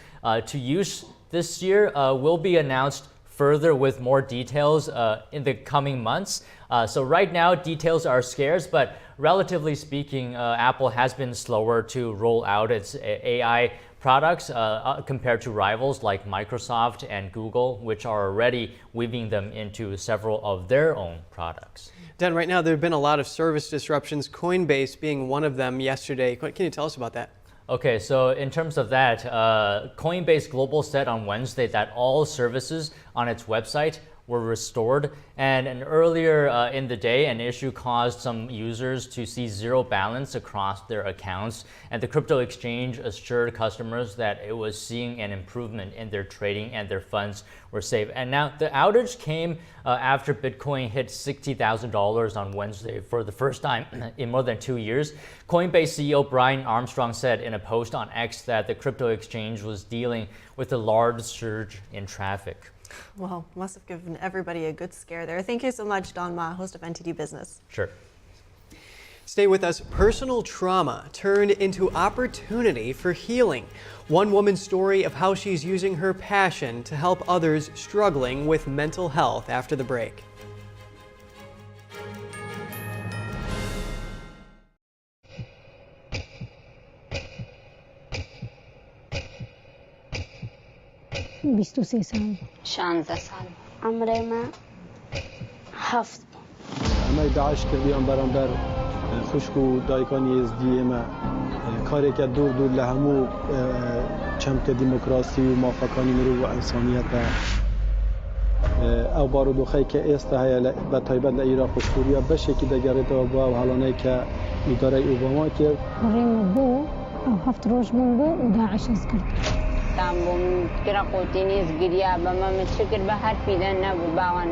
to use this year will be announced further with more details in the coming months. So right now, details are scarce, but relatively speaking, Apple has been slower to roll out its AI products compared to rivals like Microsoft and Google, which are already weaving them into several of their own products. Dan, right now there have been a lot of service disruptions, Coinbase being one of them yesterday. Can you tell us about that? Okay, so in terms of that, Coinbase Global said on Wednesday that all services on its website were restored, and earlier in the day, an issue caused some users to see zero balance across their accounts, and the crypto exchange assured customers that it was seeing an improvement in their trading and their funds were safe. And now the outage came after Bitcoin hit $60,000 on Wednesday for the first time in more than 2 years. Coinbase CEO Brian Armstrong said in a post on X that the crypto exchange was dealing with a large surge in traffic. Well, must have given everybody a good scare there. Thank you so much, Don Ma, host of NTD Business. Sure. Stay with us. Personal trauma turned into opportunity for healing. One woman's story of how she's using her passion to help others struggling with mental health after the break. بیست و سه سال 16 سال عمري ما حفظ همه داعش کردیم برانبر خشک و دایکان یزدی ما کاری که دور لهمو چمک دموکراسی و موافقانی مرو و انسانیت او بارودوخی که است های به تایبت لایرا خوشبوریا بشه که دگری تو با و حالانه که اداره اوباما کرد ریم بو او هفت روز بو و داعش ذکر تامبوم كرا قوتينيز قريا بما متشكر بهات بيدن نبو باوان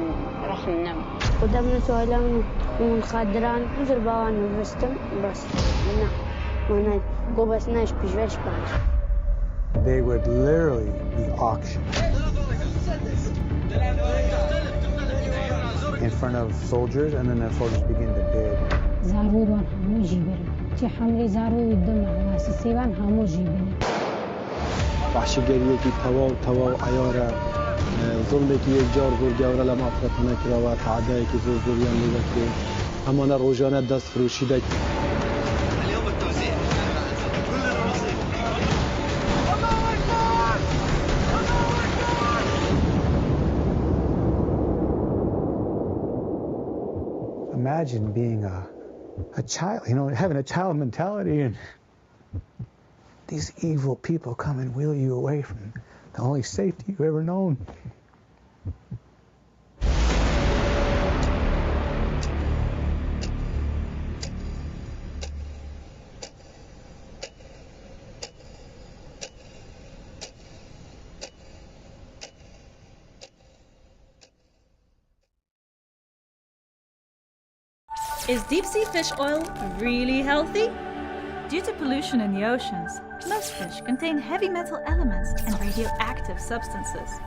رحم نبو ودمنا سؤالان من خادران نزل باوان وفستم بس منا قوبس ناش بيجوش بانش. They would literally be auctioned in front of soldiers, and then the soldiers begin to bid. زارود وان همو جيبرم تي حملي زارود الدم واسسي وان همو جيبرم وحشیگریه که توا عیاره ظلمی که یک جار گرگاوره لما افرطانه کرا و تعدایی که زوریان میده که همانه روزانه دست فروشیده. اليوم التوزيع كلنا نصيب. Imagine being a child, you know, having a child mentality, and these evil people come and wheel you away from the only safety you've ever known. Is deep sea fish oil really healthy? Due to pollution in the oceans, most fish contain heavy metal elements and radioactive substances.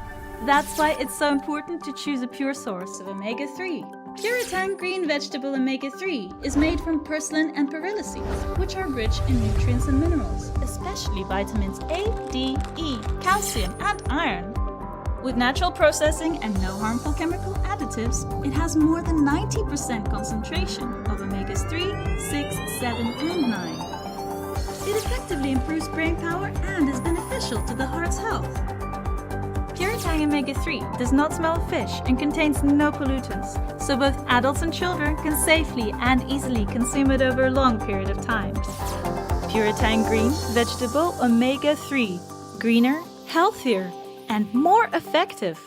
That's why it's so important to choose a pure source of omega-3. Puritang green vegetable omega-3 is made from purslane and perilla seeds, which are rich in nutrients and minerals, especially vitamins A, D, E, calcium, and iron. With natural processing and no harmful chemical additives, it has more than 90% concentration of omegas 3, 6, 7, and 9. It effectively improves brain power and is beneficial to the heart's health. Puritang omega-3 does not smell of fish and contains no pollutants, so both adults and children can safely and easily consume it over a long period of time. Puritang green vegetable omega-3, greener, healthier, and more effective.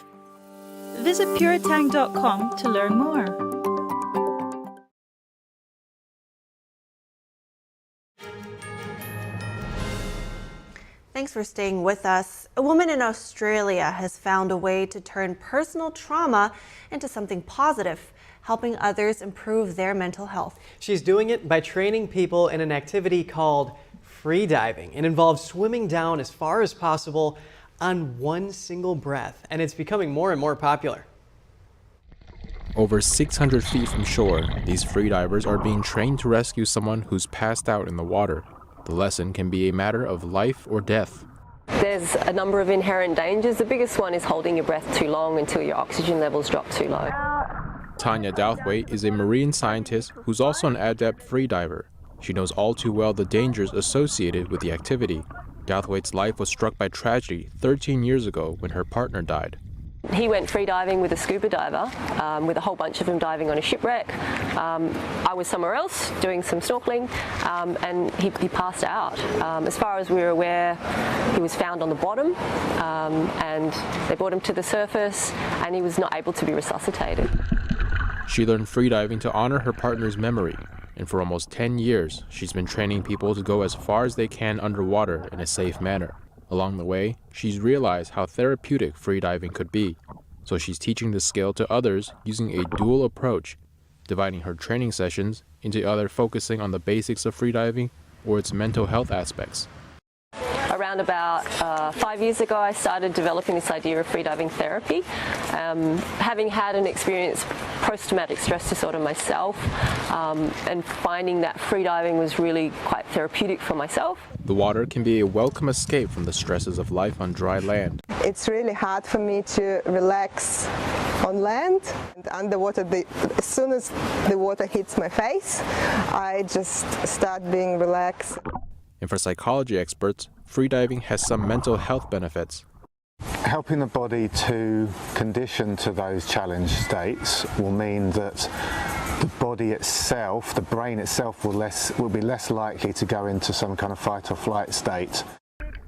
Visit puritang.com to learn more. Thanks for staying with us. A woman in Australia has found a way to turn personal trauma into something positive, helping others improve their mental health. She's doing it by training people in an activity called free diving. It involves swimming down as far as possible on one single breath, and it's becoming more and more popular. Over 600 feet from shore, these freedivers are being trained to rescue someone who's passed out in the water. The lesson can be a matter of life or death. There's a number of inherent dangers. The biggest one is holding your breath too long until your oxygen levels drop too low. Tanya Douthwaite is a marine scientist who's also an adept freediver. She knows all too well the dangers associated with the activity. Douthwaite's life was struck by tragedy 13 years ago when her partner died. He went freediving with a scuba diver, with a whole bunch of them diving on a shipwreck. I was somewhere else doing some snorkeling, and he passed out. As far as we were aware, he was found on the bottom, and they brought him to the surface, and he was not able to be resuscitated. She learned freediving to honor her partner's memory, and for almost 10 years, she's been training people to go as far as they can underwater in a safe manner. Along the way, she's realized how therapeutic freediving could be, so she's teaching the skill to others using a dual approach, dividing her training sessions into either focusing on the basics of freediving or its mental health aspects. Around about 5 years ago, I started developing this idea of freediving therapy. Having had an experience post-traumatic stress disorder myself, and finding that freediving was really quite therapeutic for myself. The water can be a welcome escape from the stresses of life on dry land. It's really hard for me to relax on land. And underwater, as soon as the water hits my face, I just start being relaxed. And for psychology experts, freediving has some mental health benefits. Helping the body to condition to those challenge states will mean that the body itself, the brain itself, will be less likely to go into some kind of fight or flight state.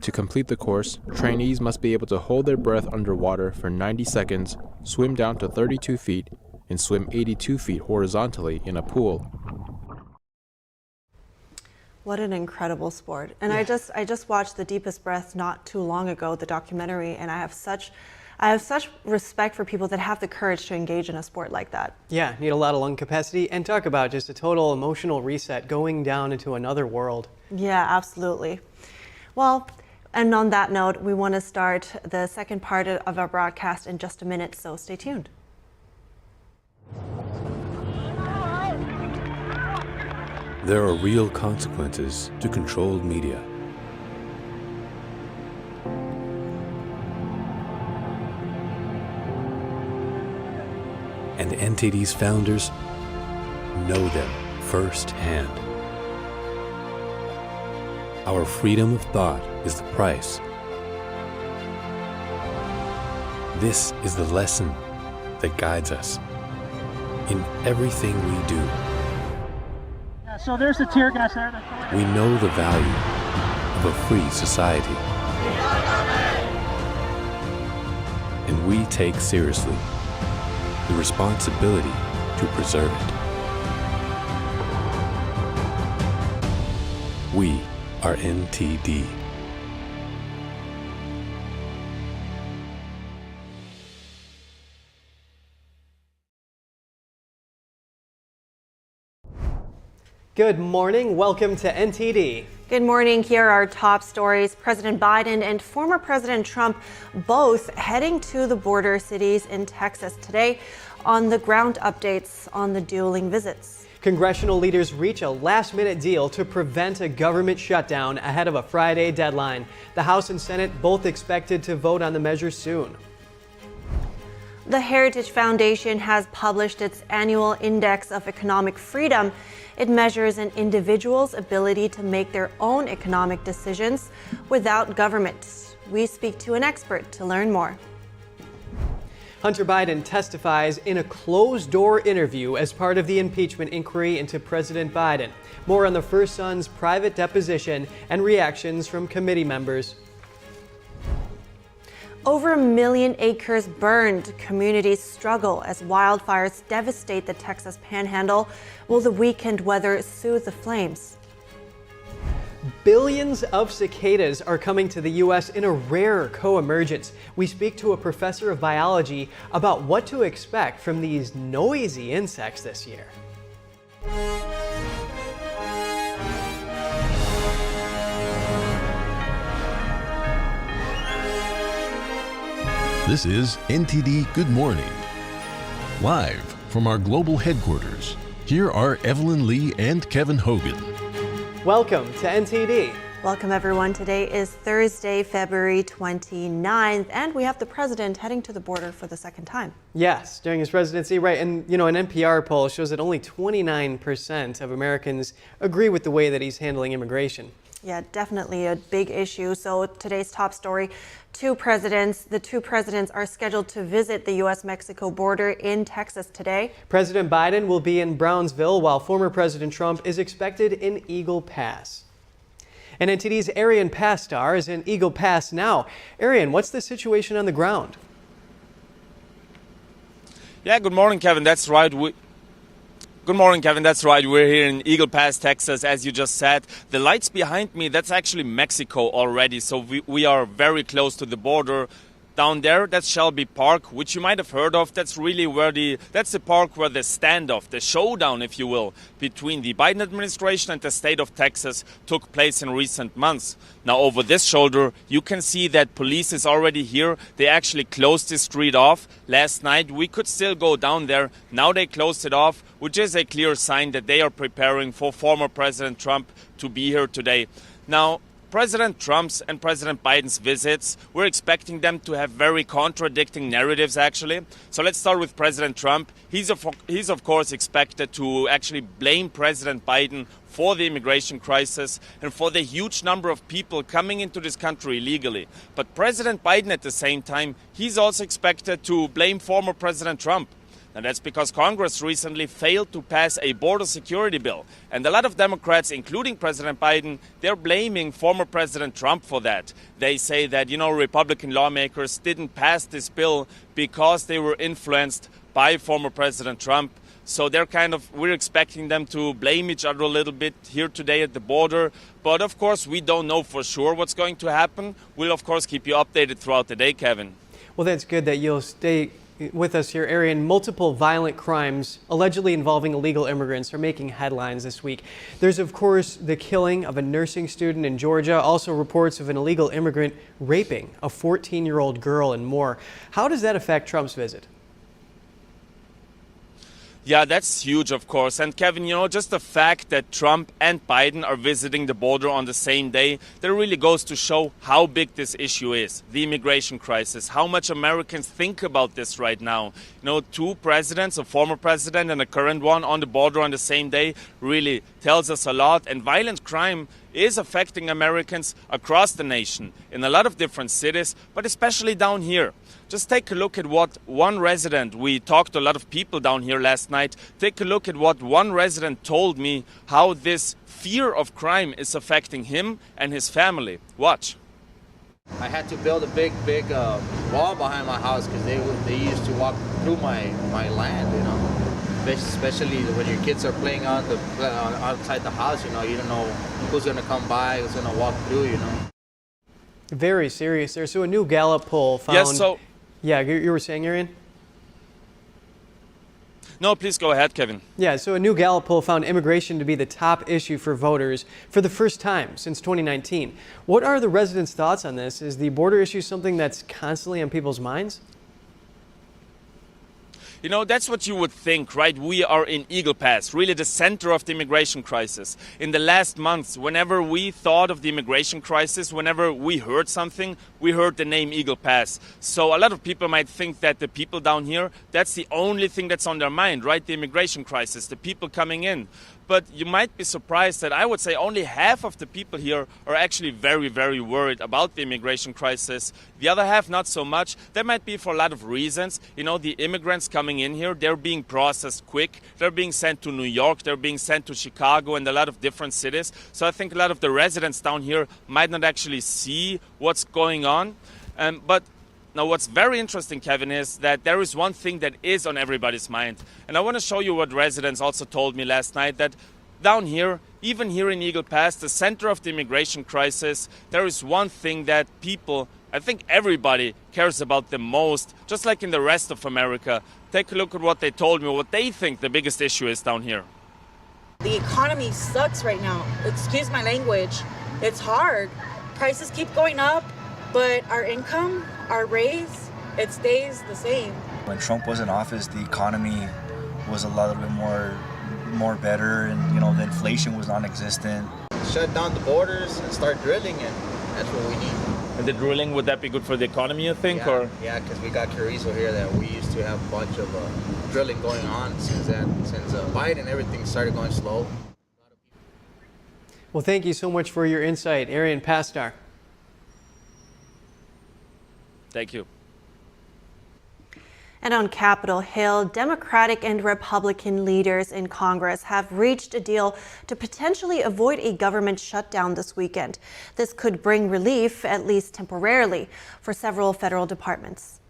To complete the course, trainees must be able to hold their breath underwater for 90 seconds, swim down to 32 feet, and swim 82 feet horizontally in a pool. What an incredible sport. And I just watched The Deepest Breath not too long ago, the documentary, and I have such respect for people that have the courage to engage in a sport like that. Yeah, need a lot of lung capacity, and talk about just a total emotional reset, going down into another world. Yeah, absolutely. Well, and on that note, we want to start the second part of our broadcast in just a minute, so stay tuned. There are real consequences to controlled media. And NTD's founders know them firsthand. Our freedom of thought is the price. This is the lesson that guides us in everything we do. So there's the tear gas there. We know the value of a free society. And we take seriously the responsibility to preserve it. We are NTD. Good morning. Welcome to NTD. Good morning. Here are our top stories. President Biden and former President Trump both heading to the border cities in Texas today. On the ground, updates on the dueling visits. Congressional leaders reach a last-minute deal to prevent a government shutdown ahead of a Friday deadline. The House and Senate both expected to vote on the measure soon. The Heritage Foundation has published its annual Index of Economic Freedom. It measures an individual's ability to make their own economic decisions without government. We speak to an expert to learn more. Hunter Biden testifies in a closed-door interview as part of the impeachment inquiry into President Biden. More on the first son's private deposition and reactions from committee members. Over 1 million acres burned. Communities struggle as wildfires devastate the Texas Panhandle. Will the weekend weather soothe the flames? Billions of cicadas are coming to the U.S. in a rare co-emergence. We speak to a professor of biology about what to expect from these noisy insects this year. This is NTD Good Morning. Live from our global headquarters, here are Evelyn Lee and Kevin Hogan. Welcome to NTD. Welcome, everyone. Today is Thursday, February 29th, and we have the president heading to the border for the second time. Yes, during his presidency, right. And, an NPR poll shows that only 29% of Americans agree with the way that he's handling immigration. Yeah, definitely a big issue. So today's top story, the two presidents are scheduled to visit the U.S.-Mexico border in Texas today. President Biden will be in Brownsville, while former President Trump is expected in Eagle Pass. And NTD's Arian Pastar is in Eagle Pass now. Arian, what's the situation on the ground? Yeah, good morning, Kevin. That's right. Good morning, Kevin. That's right. We're here in Eagle Pass, Texas, as you just said. The lights behind me, that's actually Mexico already. So we are very close to the border. Down there, that's Shelby Park, which you might have heard of. That's really that's the park where the standoff, the showdown, if you will, between the Biden administration and the state of Texas took place in recent months. Now, over this shoulder, you can see that police is already here. They actually closed the street off. Last night, we could still go down there. Now they closed it off, which is a clear sign that they are preparing for former President Trump to be here today. Now, President Trump's and President Biden's visits, we're expecting them to have very contradicting narratives, actually. So let's start with President Trump. He's of course expected to actually blame President Biden for the immigration crisis and for the huge number of people coming into this country illegally. But President Biden, at the same time, he's also expected to blame former President Trump. And that's because Congress recently failed to pass a border security bill. And a lot of Democrats, including President Biden, they're blaming former President Trump for that. They say that, Republican lawmakers didn't pass this bill because they were influenced by former President Trump. So we're expecting them to blame each other a little bit here today at the border. But of course, we don't know for sure what's going to happen. We'll, of course, keep you updated throughout the day, Kevin. Well, that's good that you'll stay with us here, Arian. Multiple violent crimes allegedly involving illegal immigrants are making headlines this week. There's, of course, the killing of a nursing student in Georgia, also reports of an illegal immigrant raping a 14-year-old girl, and more. How does that affect Trump's visit? Yeah, that's huge, of course. And Kevin, just the fact that Trump and Biden are visiting the border on the same day, that really goes to show how big this issue is, the immigration crisis, how much Americans think about this right now. Two presidents, a former president and a current one on the border on the same day, really tells us a lot. And violent crime is affecting Americans across the nation in a lot of different cities, but especially down here. Just take a look at what one resident, we talked to a lot of people down here last night, take a look at what one resident told me, how this fear of crime is affecting him and his family. Watch. I had to build a big wall behind my house because they used to walk through my land, especially when your kids are playing outside the house, you don't know who's going to come by, who's going to walk through, Very serious there. So a new Gallup poll found... Yes, so... Yeah, you were saying, Arian? No, please go ahead, Kevin. Yeah, so a new Gallup poll found immigration to be the top issue for voters for the first time since 2019. What are the residents' thoughts on this? Is the border issue something that's constantly on people's minds? You know, that's what you would think, right? We are in Eagle Pass, really the center of the immigration crisis. In the last months, whenever we thought of the immigration crisis, whenever we heard something, we heard the name Eagle Pass. So a lot of people might think that the people down here, that's the only thing that's on their mind, right? The immigration crisis, the people coming in. But you might be surprised that I would say only half of the people here are actually very, very worried about the immigration crisis. The other half, not so much. That might be for a lot of reasons. You know, the immigrants coming in here, they're being processed quick. They're being sent to New York. They're being sent to Chicago and a lot of different cities. So I think a lot of the residents down here might not actually see what's going on. But now, what's very interesting, Kevin, is that there is one thing that is on everybody's mind. And I want to show you what residents also told me last night, that down here, even here in Eagle Pass, the center of the immigration crisis, there is one thing that people, I think everybody, cares about the most, just like in the rest of America. Take a look at what they told me, what they think the biggest issue is down here. The economy sucks right now. Excuse my language. It's hard. Prices keep going up, but our income, our raise, it stays the same. When Trump was in office, the economy was a little bit more better, and you know, the inflation was non-existent. Shut down the borders and start drilling, and that's what we need. And the drilling, would that be good for the economy, you think? Yeah, yeah, because we got Carrizo here that we used to have a bunch of drilling going on since Biden, everything started going slow. Well, thank you so much for your insight, Arian Pastar. Thank you. And on Capitol Hill, Democratic and Republican leaders in Congress have reached a deal to potentially avoid a government shutdown this weekend. This could bring relief, at least temporarily, for several federal departments.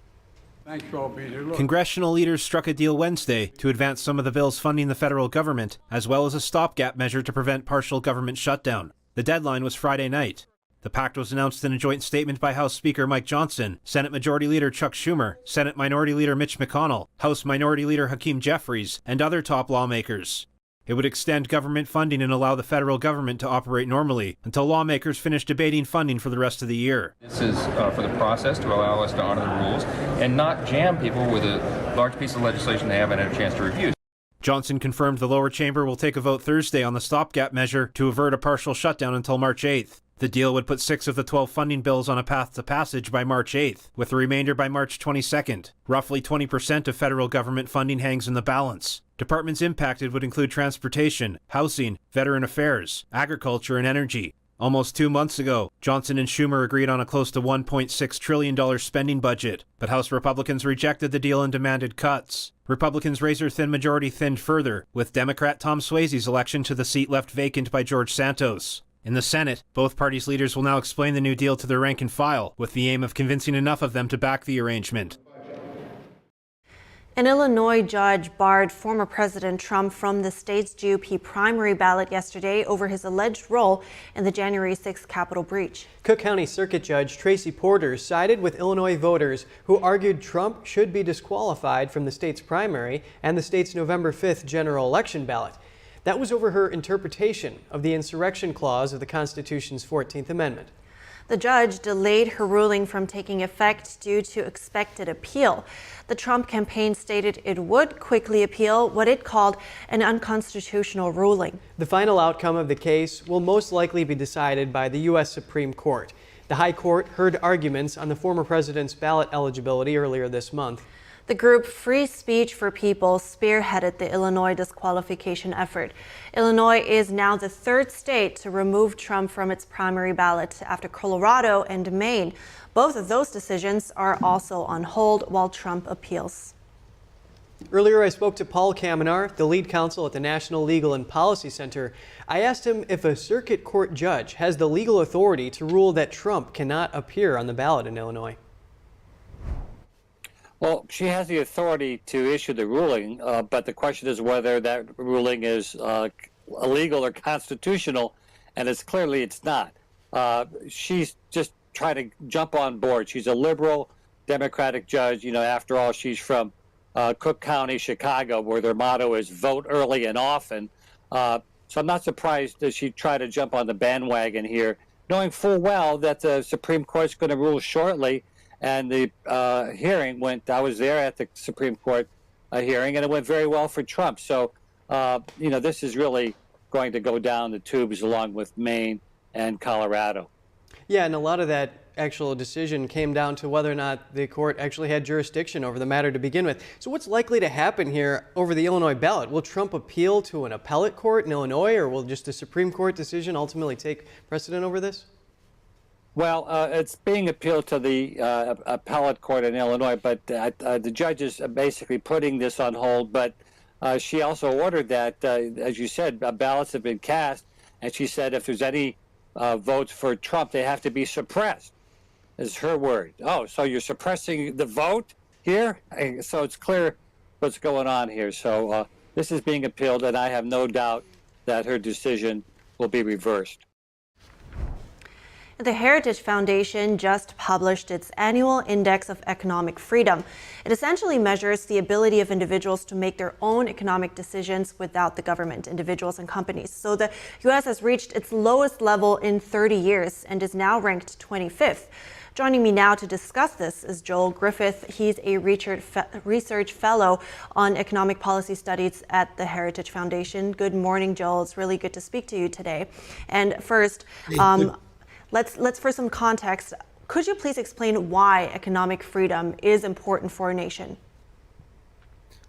Thanks for all being here. Congressional leaders struck a deal Wednesday to advance some of the bills funding the federal government, as well as a stopgap measure to prevent partial government shutdown. The deadline was Friday night. The pact was announced in a joint statement by House Speaker Mike Johnson, Senate Majority Leader Chuck Schumer, Senate Minority Leader Mitch McConnell, House Minority Leader Hakeem Jeffries, and other top lawmakers. It would extend government funding and allow the federal government to operate normally until lawmakers finish debating funding for the rest of the year. This is for the process to allow us to honor the rules and not jam people with a large piece of legislation they haven't had a chance to review. Johnson confirmed the lower chamber will take a vote Thursday on the stopgap measure to avert a partial shutdown until March 8th. The deal would put 6 of the 12 funding bills on a path to passage by March 8th, with the remainder by March 22nd. Roughly 20% of federal government funding hangs in the balance. Departments impacted would include transportation, housing, veteran affairs, agriculture, and energy. Almost 2 months ago, Johnson and Schumer agreed on a close to $1.6 trillion spending budget, but House Republicans rejected the deal and demanded cuts. Republicans' razor-thin majority thinned further, with Democrat Tom Suozzi's election to the seat left vacant by George Santos. In the Senate, both parties' leaders will now explain the new deal to their rank and file, with the aim of convincing enough of them to back the arrangement. An Illinois judge barred former President Trump from the state's GOP primary ballot yesterday over his alleged role in the January 6th Capitol breach. Cook County Circuit Judge Tracy Porter sided with Illinois voters who argued Trump should be disqualified from the state's primary and the state's November 5th general election ballot. That was over her interpretation of the insurrection clause of the Constitution's 14th Amendment. The judge delayed her ruling from taking effect due to expected appeal. The Trump campaign stated it would quickly appeal what it called an unconstitutional ruling. The final outcome of the case will most likely be decided by the U.S. Supreme Court. The High Court heard arguments on the former president's ballot eligibility earlier this month. The group Free Speech for People spearheaded the Illinois disqualification effort. Illinois is now the 3rd state to remove Trump from its primary ballot after Colorado and Maine. Both of those decisions are also on hold while Trump appeals. Earlier, I spoke to Paul Kamenar, the lead counsel at the National Legal and Policy Center. I asked him if a circuit court judge has the legal authority to rule that Trump cannot appear on the ballot in Illinois. Well, she has the authority to issue the ruling, but the question is whether that ruling is illegal or constitutional, and it's not. She's just trying to jump on board. She's a liberal Democratic judge. You know, after all, she's from Cook County, Chicago, where their motto is vote early and often. So I'm not surprised that she tried to jump on the bandwagon here, knowing full well that the Supreme Court's going to rule shortly. And the hearing went, I was there at the Supreme Court hearing, and it went very well for Trump. So, this is really going to go down the tubes along with Maine and Colorado. Yeah, and a lot of that actual decision came down to whether or not the court actually had jurisdiction over the matter to begin with. So what's likely to happen here over the Illinois ballot? Will Trump appeal to an appellate court in Illinois, or will just a Supreme Court decision ultimately take precedent over this? Well, it's being appealed to the appellate court in Illinois, but the judge is basically putting this on hold. But she also ordered that, as you said, ballots have been cast, and she said if there's any votes for Trump, they have to be suppressed, is her word. Oh, so you're suppressing the vote here? So it's clear what's going on here. So this is being appealed, and I have no doubt that her decision will be reversed. The Heritage Foundation just published its annual Index of Economic Freedom. It essentially measures the ability of individuals to make their own economic decisions without the government, individuals and companies. So the U.S. has reached its lowest level in 30 years and is now ranked 25th. Joining me now to discuss this is Joel Griffith. He's a research fellow on economic policy studies at the Heritage Foundation. Good morning, Joel. It's really good to speak to you today. And first, Let's for some context, could you please explain why economic freedom is important for a nation?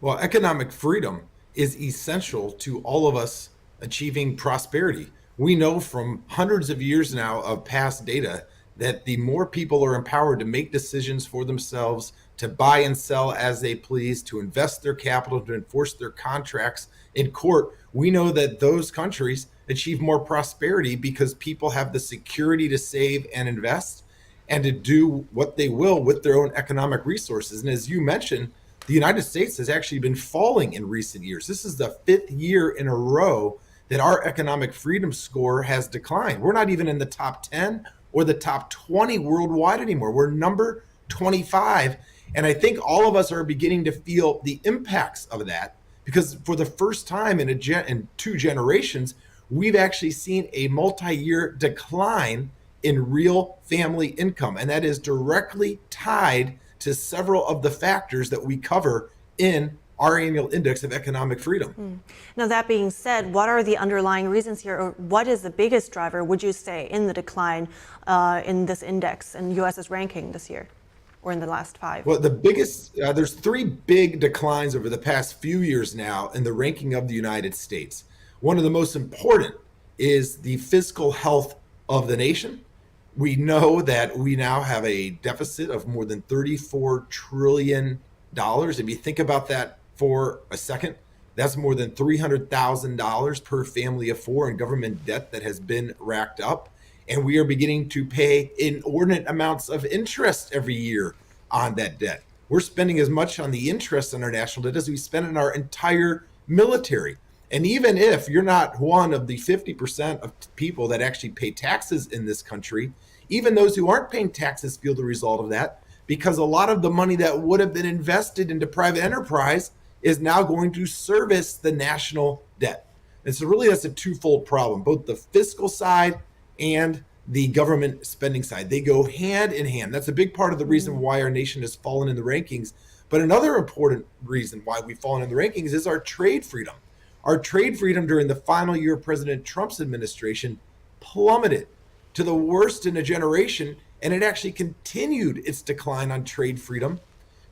Well, economic freedom is essential to all of us achieving prosperity. We know from hundreds of years now of past data that the more people are empowered to make decisions for themselves, to buy and sell as they please, to invest their capital, to enforce their contracts in court, we know that those countries achieve more prosperity because people have the security to save and invest and to do what they will with their own economic resources. And as you mentioned, the United States has actually been falling in recent years. This is the 5th year in a row that our economic freedom score has declined. We're not even in the top 10 or the top 20 worldwide anymore. We're number 25. And I think all of us are beginning to feel the impacts of that, because for the first time in 2 generations, we've actually seen a multi-year decline in real family income. And that is directly tied to several of the factors that we cover in our annual Index of Economic Freedom. Now, that being said, what are the underlying reasons here, or what is the biggest driver, would you say, in the decline in this index and US's ranking this year, or in the last 5? Well, the biggest, there's 3 big declines over the past few years now in the ranking of the United States. One of the most important is the fiscal health of the nation. We know that we now have a deficit of more than $34 trillion. If you think about that for a second, that's more than $300,000 per family of 4 in government debt that has been racked up. And we are beginning to pay inordinate amounts of interest every year on that debt. We're spending as much on the interest on our national debt as we spend in our entire military. And even if you're not one of the 50% of people that actually pay taxes in this country, even those who aren't paying taxes feel the result of that, because a lot of the money that would have been invested into private enterprise is now going to service the national debt. And so really that's a twofold problem, both the fiscal side and the government spending side. They go hand in hand. That's a big part of the reason why our nation has fallen in the rankings. But another important reason why we've fallen in the rankings is our trade freedom. Our trade freedom during the final year of President Trump's administration plummeted to the worst in a generation, and it actually continued its decline on trade freedom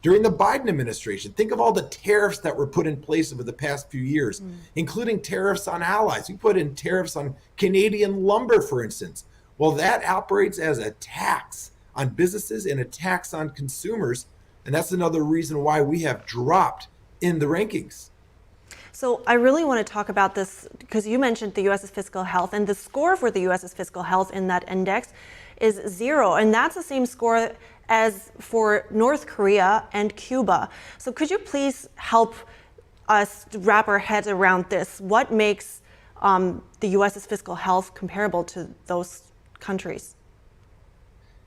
during the Biden administration. Think of all the tariffs that were put in place over the past few years, including tariffs on allies. We put in tariffs on Canadian lumber, for instance. Well, that operates as a tax on businesses and a tax on consumers, and that's another reason why we have dropped in the rankings. So I really want to talk about this because you mentioned the U.S.'s fiscal health, and the score for the U.S.'s fiscal health in that index is 0, and that's the same score as for North Korea and Cuba. So could you please help us wrap our heads around this? What makes the U.S.'s fiscal health comparable to those countries?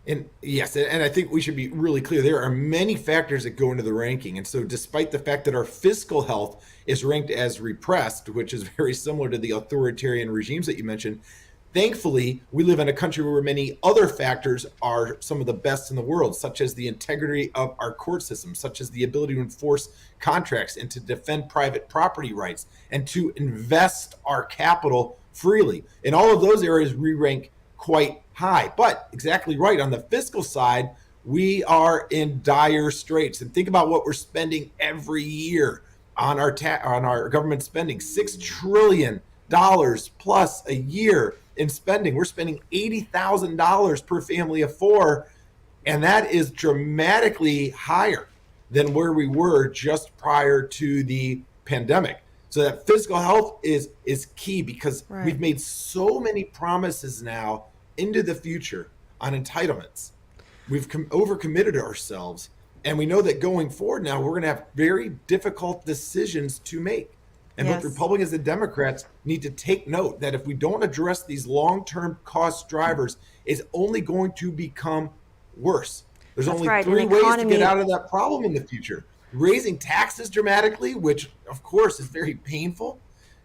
And yes, and I think we should be really clear. There are many factors that go into the ranking. And so despite the fact that our fiscal health is ranked as repressed, which is very similar to the authoritarian regimes that you mentioned, thankfully, we live in a country where many other factors are some of the best in the world, such as the integrity of our court system, such as the ability to enforce contracts and to defend private property rights and to invest our capital freely. In all of those areas, we rank quite high. But exactly right, on the fiscal side, we are in dire straits. And think about what we're spending every year on our government spending, $6 trillion plus a year in spending. We're spending $80,000 per family of four, and that is dramatically higher than where we were just prior to the pandemic. So that fiscal health is key, because we've made so many promises now into the future on entitlements. We've overcommitted ourselves, and we know that going forward now we're going to have very difficult decisions to make. And both Republicans and Democrats need to take note that if we don't address these long-term cost drivers, it's only going to become worse. There's only three ways to get out of that problem in the future. Raising taxes dramatically, which of course is very painful,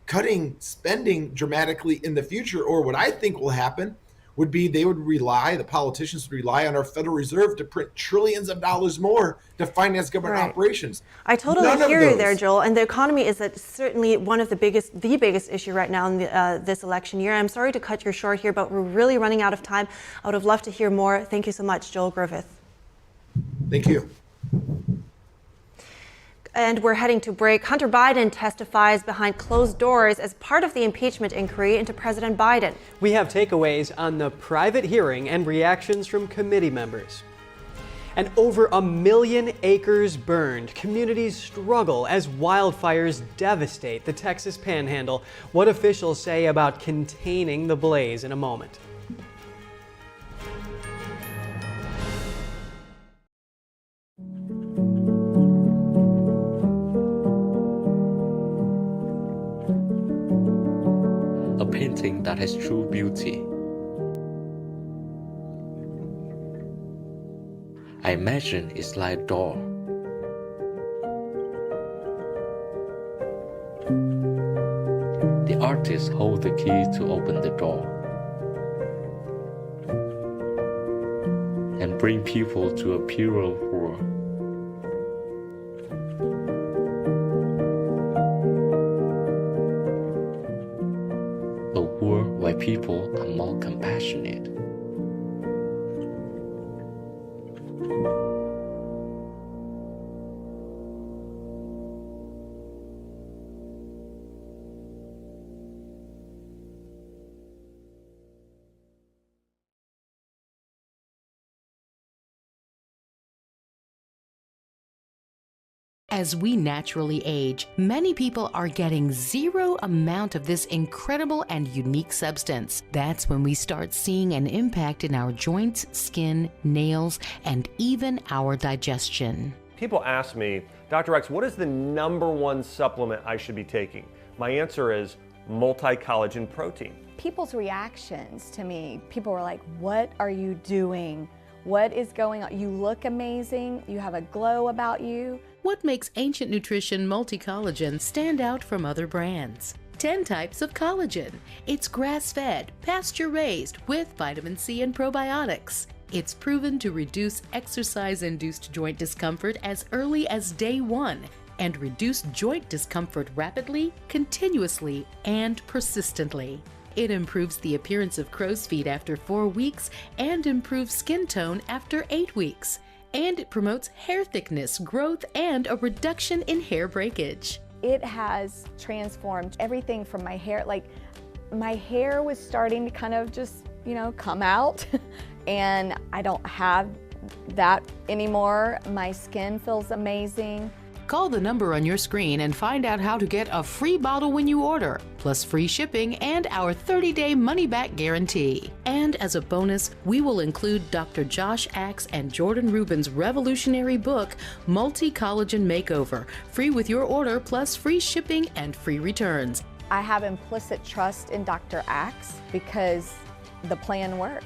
cutting spending dramatically in the future, or what I think will happen would be the politicians would rely on our Federal Reserve to print trillions of dollars more to finance government operations. I totally hear you there, Joel. And the economy is certainly one of the biggest issue right now in this election year. I'm sorry to cut you short here, but we're really running out of time. I would have loved to hear more. Thank you so much, Joel Griffith. Thank you. And we're heading to break. Hunter Biden testifies behind closed doors as part of the impeachment inquiry into President Biden. We have takeaways on the private hearing and reactions from committee members. And over 1 million acres burned. Communities struggle as wildfires devastate the Texas Panhandle. What officials say about containing the blaze in a moment. A painting that has true beauty. I imagine it's like a door. The artist holds the key to open the door and bring people to a purer world. A world where people are more compassionate. As we naturally age, many people are getting zero amount of this incredible and unique substance. That's when we start seeing an impact in our joints, skin, nails, and even our digestion. People ask me, Dr. X, what is the #1 supplement I should be taking? My answer is multi-collagen protein. People's reactions to me, people were like, what are you doing? What is going on? You look amazing. You have a glow about you. What makes Ancient Nutrition Multi-Collagen stand out from other brands? 10 types of collagen. It's grass-fed, pasture-raised with vitamin C and probiotics. It's proven to reduce exercise-induced joint discomfort as early as day 1 and reduce joint discomfort rapidly, continuously, and persistently. It improves the appearance of crow's feet after 4 weeks and improves skin tone after 8 weeks. And it promotes hair thickness, growth, and a reduction in hair breakage. It has transformed everything from my hair. Like, my hair was starting to kind of just, come out, and I don't have that anymore. My skin feels amazing. Call the number on your screen and find out how to get a free bottle when you order, plus free shipping and our 30-day money-back guarantee. And as a bonus, we will include Dr. Josh Axe and Jordan Rubin's revolutionary book, Multi-Collagen Makeover, free with your order, plus free shipping and free returns. I have implicit trust in Dr. Axe because the plan worked.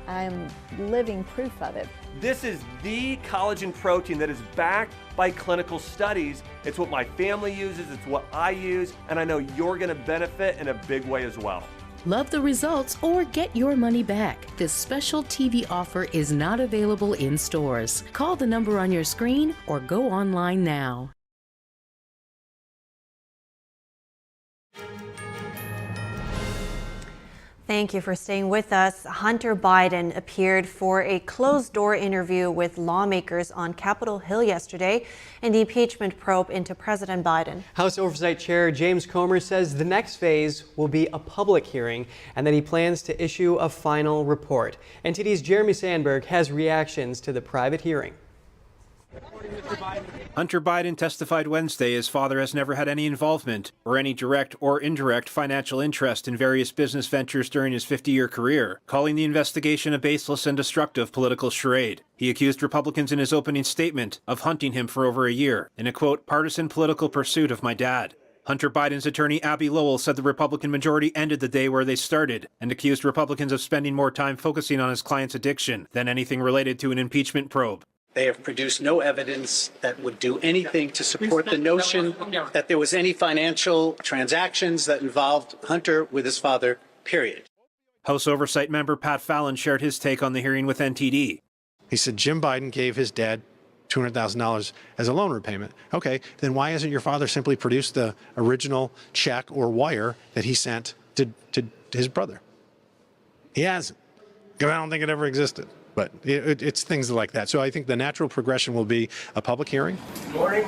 I'm living proof of it. This is the collagen protein that is backed by clinical studies. It's what my family uses, it's what I use, and I know you're gonna benefit in a big way as well. Love the results or get your money back. This special TV offer is not available in stores. Call the number on your screen or go online now. Thank you for staying with us. Hunter Biden appeared for a closed-door interview with lawmakers on Capitol Hill yesterday in the impeachment probe into President Biden. House Oversight Chair James Comer says the next phase will be a public hearing and that he plans to issue a final report. NTD's Jeremy Sandberg has reactions to the private hearing. Hunter Biden testified Wednesday his father has never had any involvement or any direct or indirect financial interest in various business ventures during his 50-year career, calling the investigation a baseless and destructive political charade. He accused Republicans in his opening statement of hunting him for over a year in a, quote, partisan political pursuit of my dad. Hunter Biden's attorney Abby Lowell said the Republican majority ended the day where they started and accused Republicans of spending more time focusing on his client's addiction than anything related to an impeachment probe. They have produced no evidence that would do anything to support the notion that there was any financial transactions that involved Hunter with his father, period. House Oversight member Pat Fallon shared his take on the hearing with NTD. He said Jim Biden gave his dad $200,000 as a loan repayment. Okay, then why hasn't your father simply produced the original check or wire that he sent to his brother? He hasn't. I don't think it ever existed. But it's things like that. So I think the natural progression will be a public hearing. Good morning.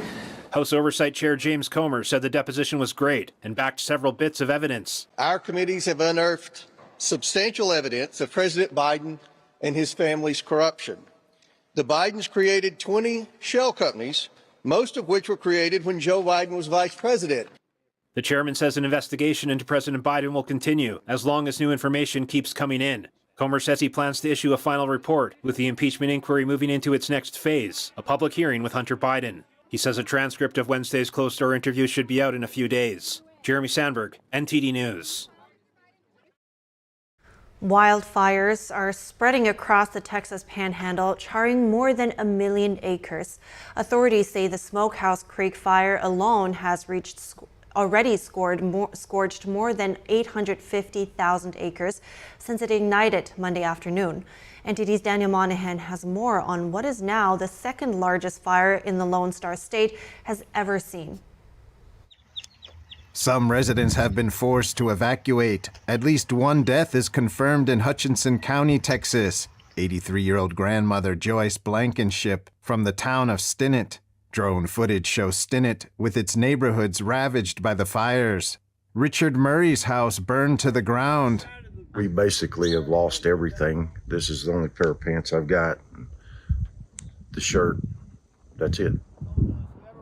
House Oversight Chair James Comer said the deposition was great and backed several bits of evidence. Our committees have unearthed substantial evidence of President Biden and his family's corruption. The Bidens created 20 shell companies, most of which were created when Joe Biden was vice president. The chairman says an investigation into President Biden will continue as long as new information keeps coming in. Comer says he plans to issue a final report, with the impeachment inquiry moving into its next phase, a public hearing with Hunter Biden. He says a transcript of Wednesday's closed-door interview should be out in a few days. Jeremy Sandberg, NTD News. Wildfires are spreading across the Texas Panhandle, charring more than 1 million acres. Authorities say the Smokehouse Creek fire alone has already scorched more than 850,000 acres since it ignited Monday afternoon. NTD's Daniel Monahan has more on what is now the second largest fire in the Lone Star State has ever seen. Some residents have been forced to evacuate. At least one death is confirmed in Hutchinson County, Texas. 83-year-old grandmother Joyce Blankenship from the town of Stinnett. Drone footage shows Stinnett with its neighborhoods ravaged by the fires. Richard Murray's house burned to the ground. We basically have lost everything. This is the only pair of pants I've got. The shirt. That's it.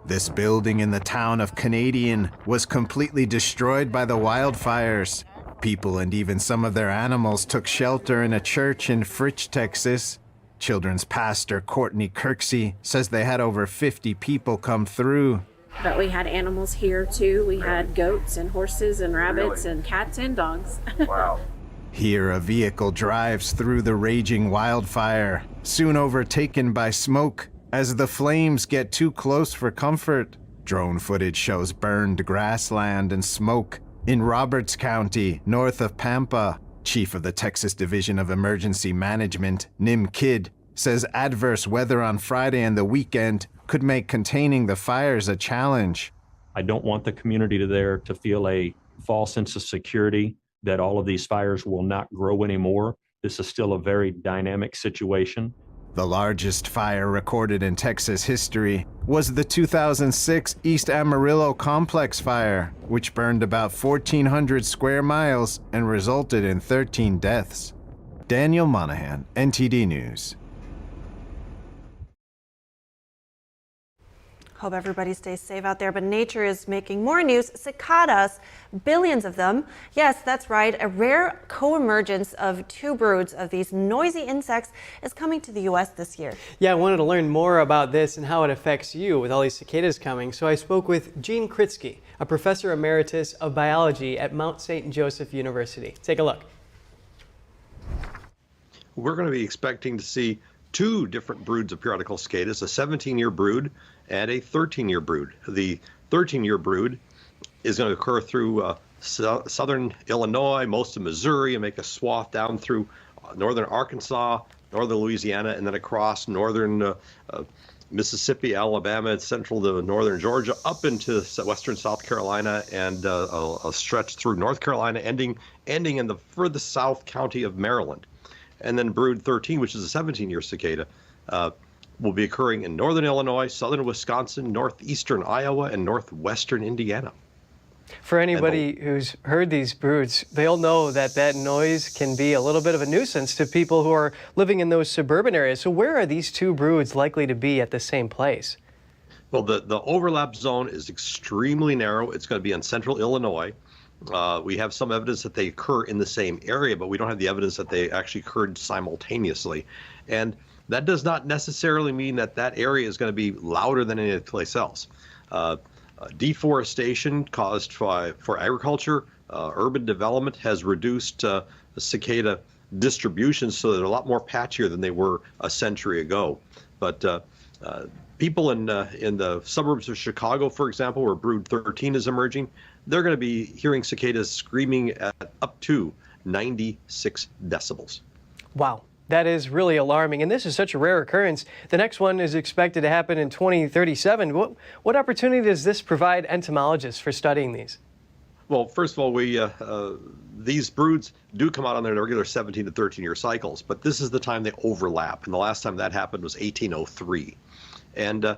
This building in the town of Canadian was completely destroyed by the wildfires. People and even some of their animals took shelter in a church in Fritch, Texas. Children's pastor Courtney Kirksey says they had over 50 people come through. But we had animals here too. We had goats and horses and rabbits and cats and dogs. Wow. Here, a vehicle drives through the raging wildfire, soon overtaken by smoke as the flames get too close for comfort. Drone footage shows burned grassland and smoke in Roberts County, north of Pampa. Chief of the Texas Division of Emergency Management, Nim Kidd, says adverse weather on Friday and the weekend could make containing the fires a challenge. I don't want the community there to feel a false sense of security that all of these fires will not grow anymore. This is still a very dynamic situation. The largest fire recorded in Texas history was the 2006 East Amarillo Complex fire, which burned about 1,400 square miles and resulted in 13 deaths. Daniel Monahan, NTD News. Hope everybody stays safe out there, but nature is making more news. Cicadas, billions of them. Yes, that's right. A rare co-emergence of 2 broods of these noisy insects is coming to the U.S. this year. Yeah, I wanted to learn more about this and how it affects you with all these cicadas coming, so I spoke with Gene Kritsky, a professor emeritus of biology at Mount St. Joseph University. Take a look. we're going to be expecting to see two different broods of periodical cicadas, a 17-year brood and a 13-year brood. The 13-year brood is going to occur through southern Illinois, most of Missouri, and make a swath down through northern Arkansas, northern Louisiana, and then across northern Mississippi, Alabama, and central to northern Georgia, up into western South Carolina, and a stretch through North Carolina, ending in the furthest south county of Maryland. And then brood 13, which is a 17-year cicada, will be occurring in northern Illinois, southern Wisconsin, northeastern Iowa, and northwestern Indiana. For anybody who's heard these broods, they'll know that that noise can be a little bit of a nuisance to people who are living in those suburban areas. So where are these two broods likely to be at the same place? Well, the overlap zone is extremely narrow. It's going to be in central Illinois. We have some evidence that they occur in the same area, but we don't have the evidence that they actually occurred simultaneously. And that does not necessarily mean that that area is going to be louder than any place else. Deforestation caused for agriculture, urban development has reduced cicada distribution, so they're a lot more patchier than they were a century ago. But people in the suburbs of Chicago, for example, where brood 13 is emerging, they're going to be hearing cicadas screaming at up to 96 decibels. Wow. That is really alarming, and this is such a rare occurrence. The next one is expected to happen in 2037. What opportunity does this provide entomologists for studying these? Well, first of all, these broods do come out on their regular 17 to 13-year cycles, but this is the time they overlap, and the last time that happened was 1803. And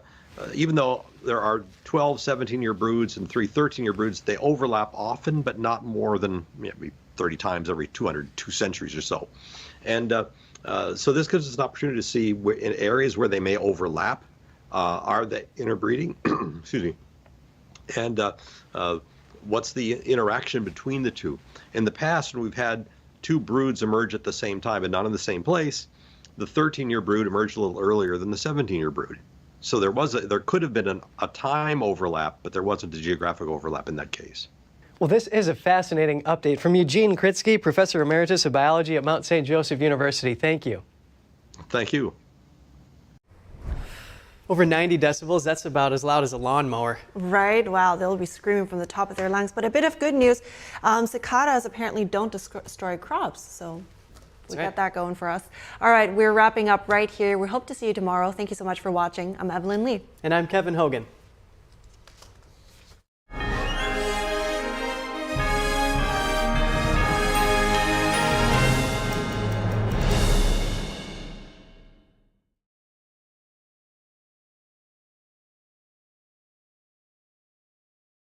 even though there are 12 17-year broods and 3 13-year broods, they overlap often, but not more than maybe 30 times every 2 centuries or so. And so this gives us an opportunity to see in areas where they may overlap, are they interbreeding, excuse me, and what's the interaction between the two. In the past, when we've had two broods emerge at the same time and not in the same place, the 13-year brood emerged a little earlier than the 17-year brood. So there could have been a time overlap, but there wasn't a geographic overlap in that case. Well, this is a fascinating update from Eugene Kritsky, Professor Emeritus of Biology at Mount St. Joseph University. Thank you. Thank you. Over 90 decibels, that's about as loud as a lawnmower. Right, wow, they'll be screaming from the top of their lungs. But a bit of good news, cicadas apparently don't destroy crops, so we got that going for us. All right, we're wrapping up right here. We hope to see you tomorrow. Thank you so much for watching. I'm Evelyn Lee. And I'm Kevin Hogan.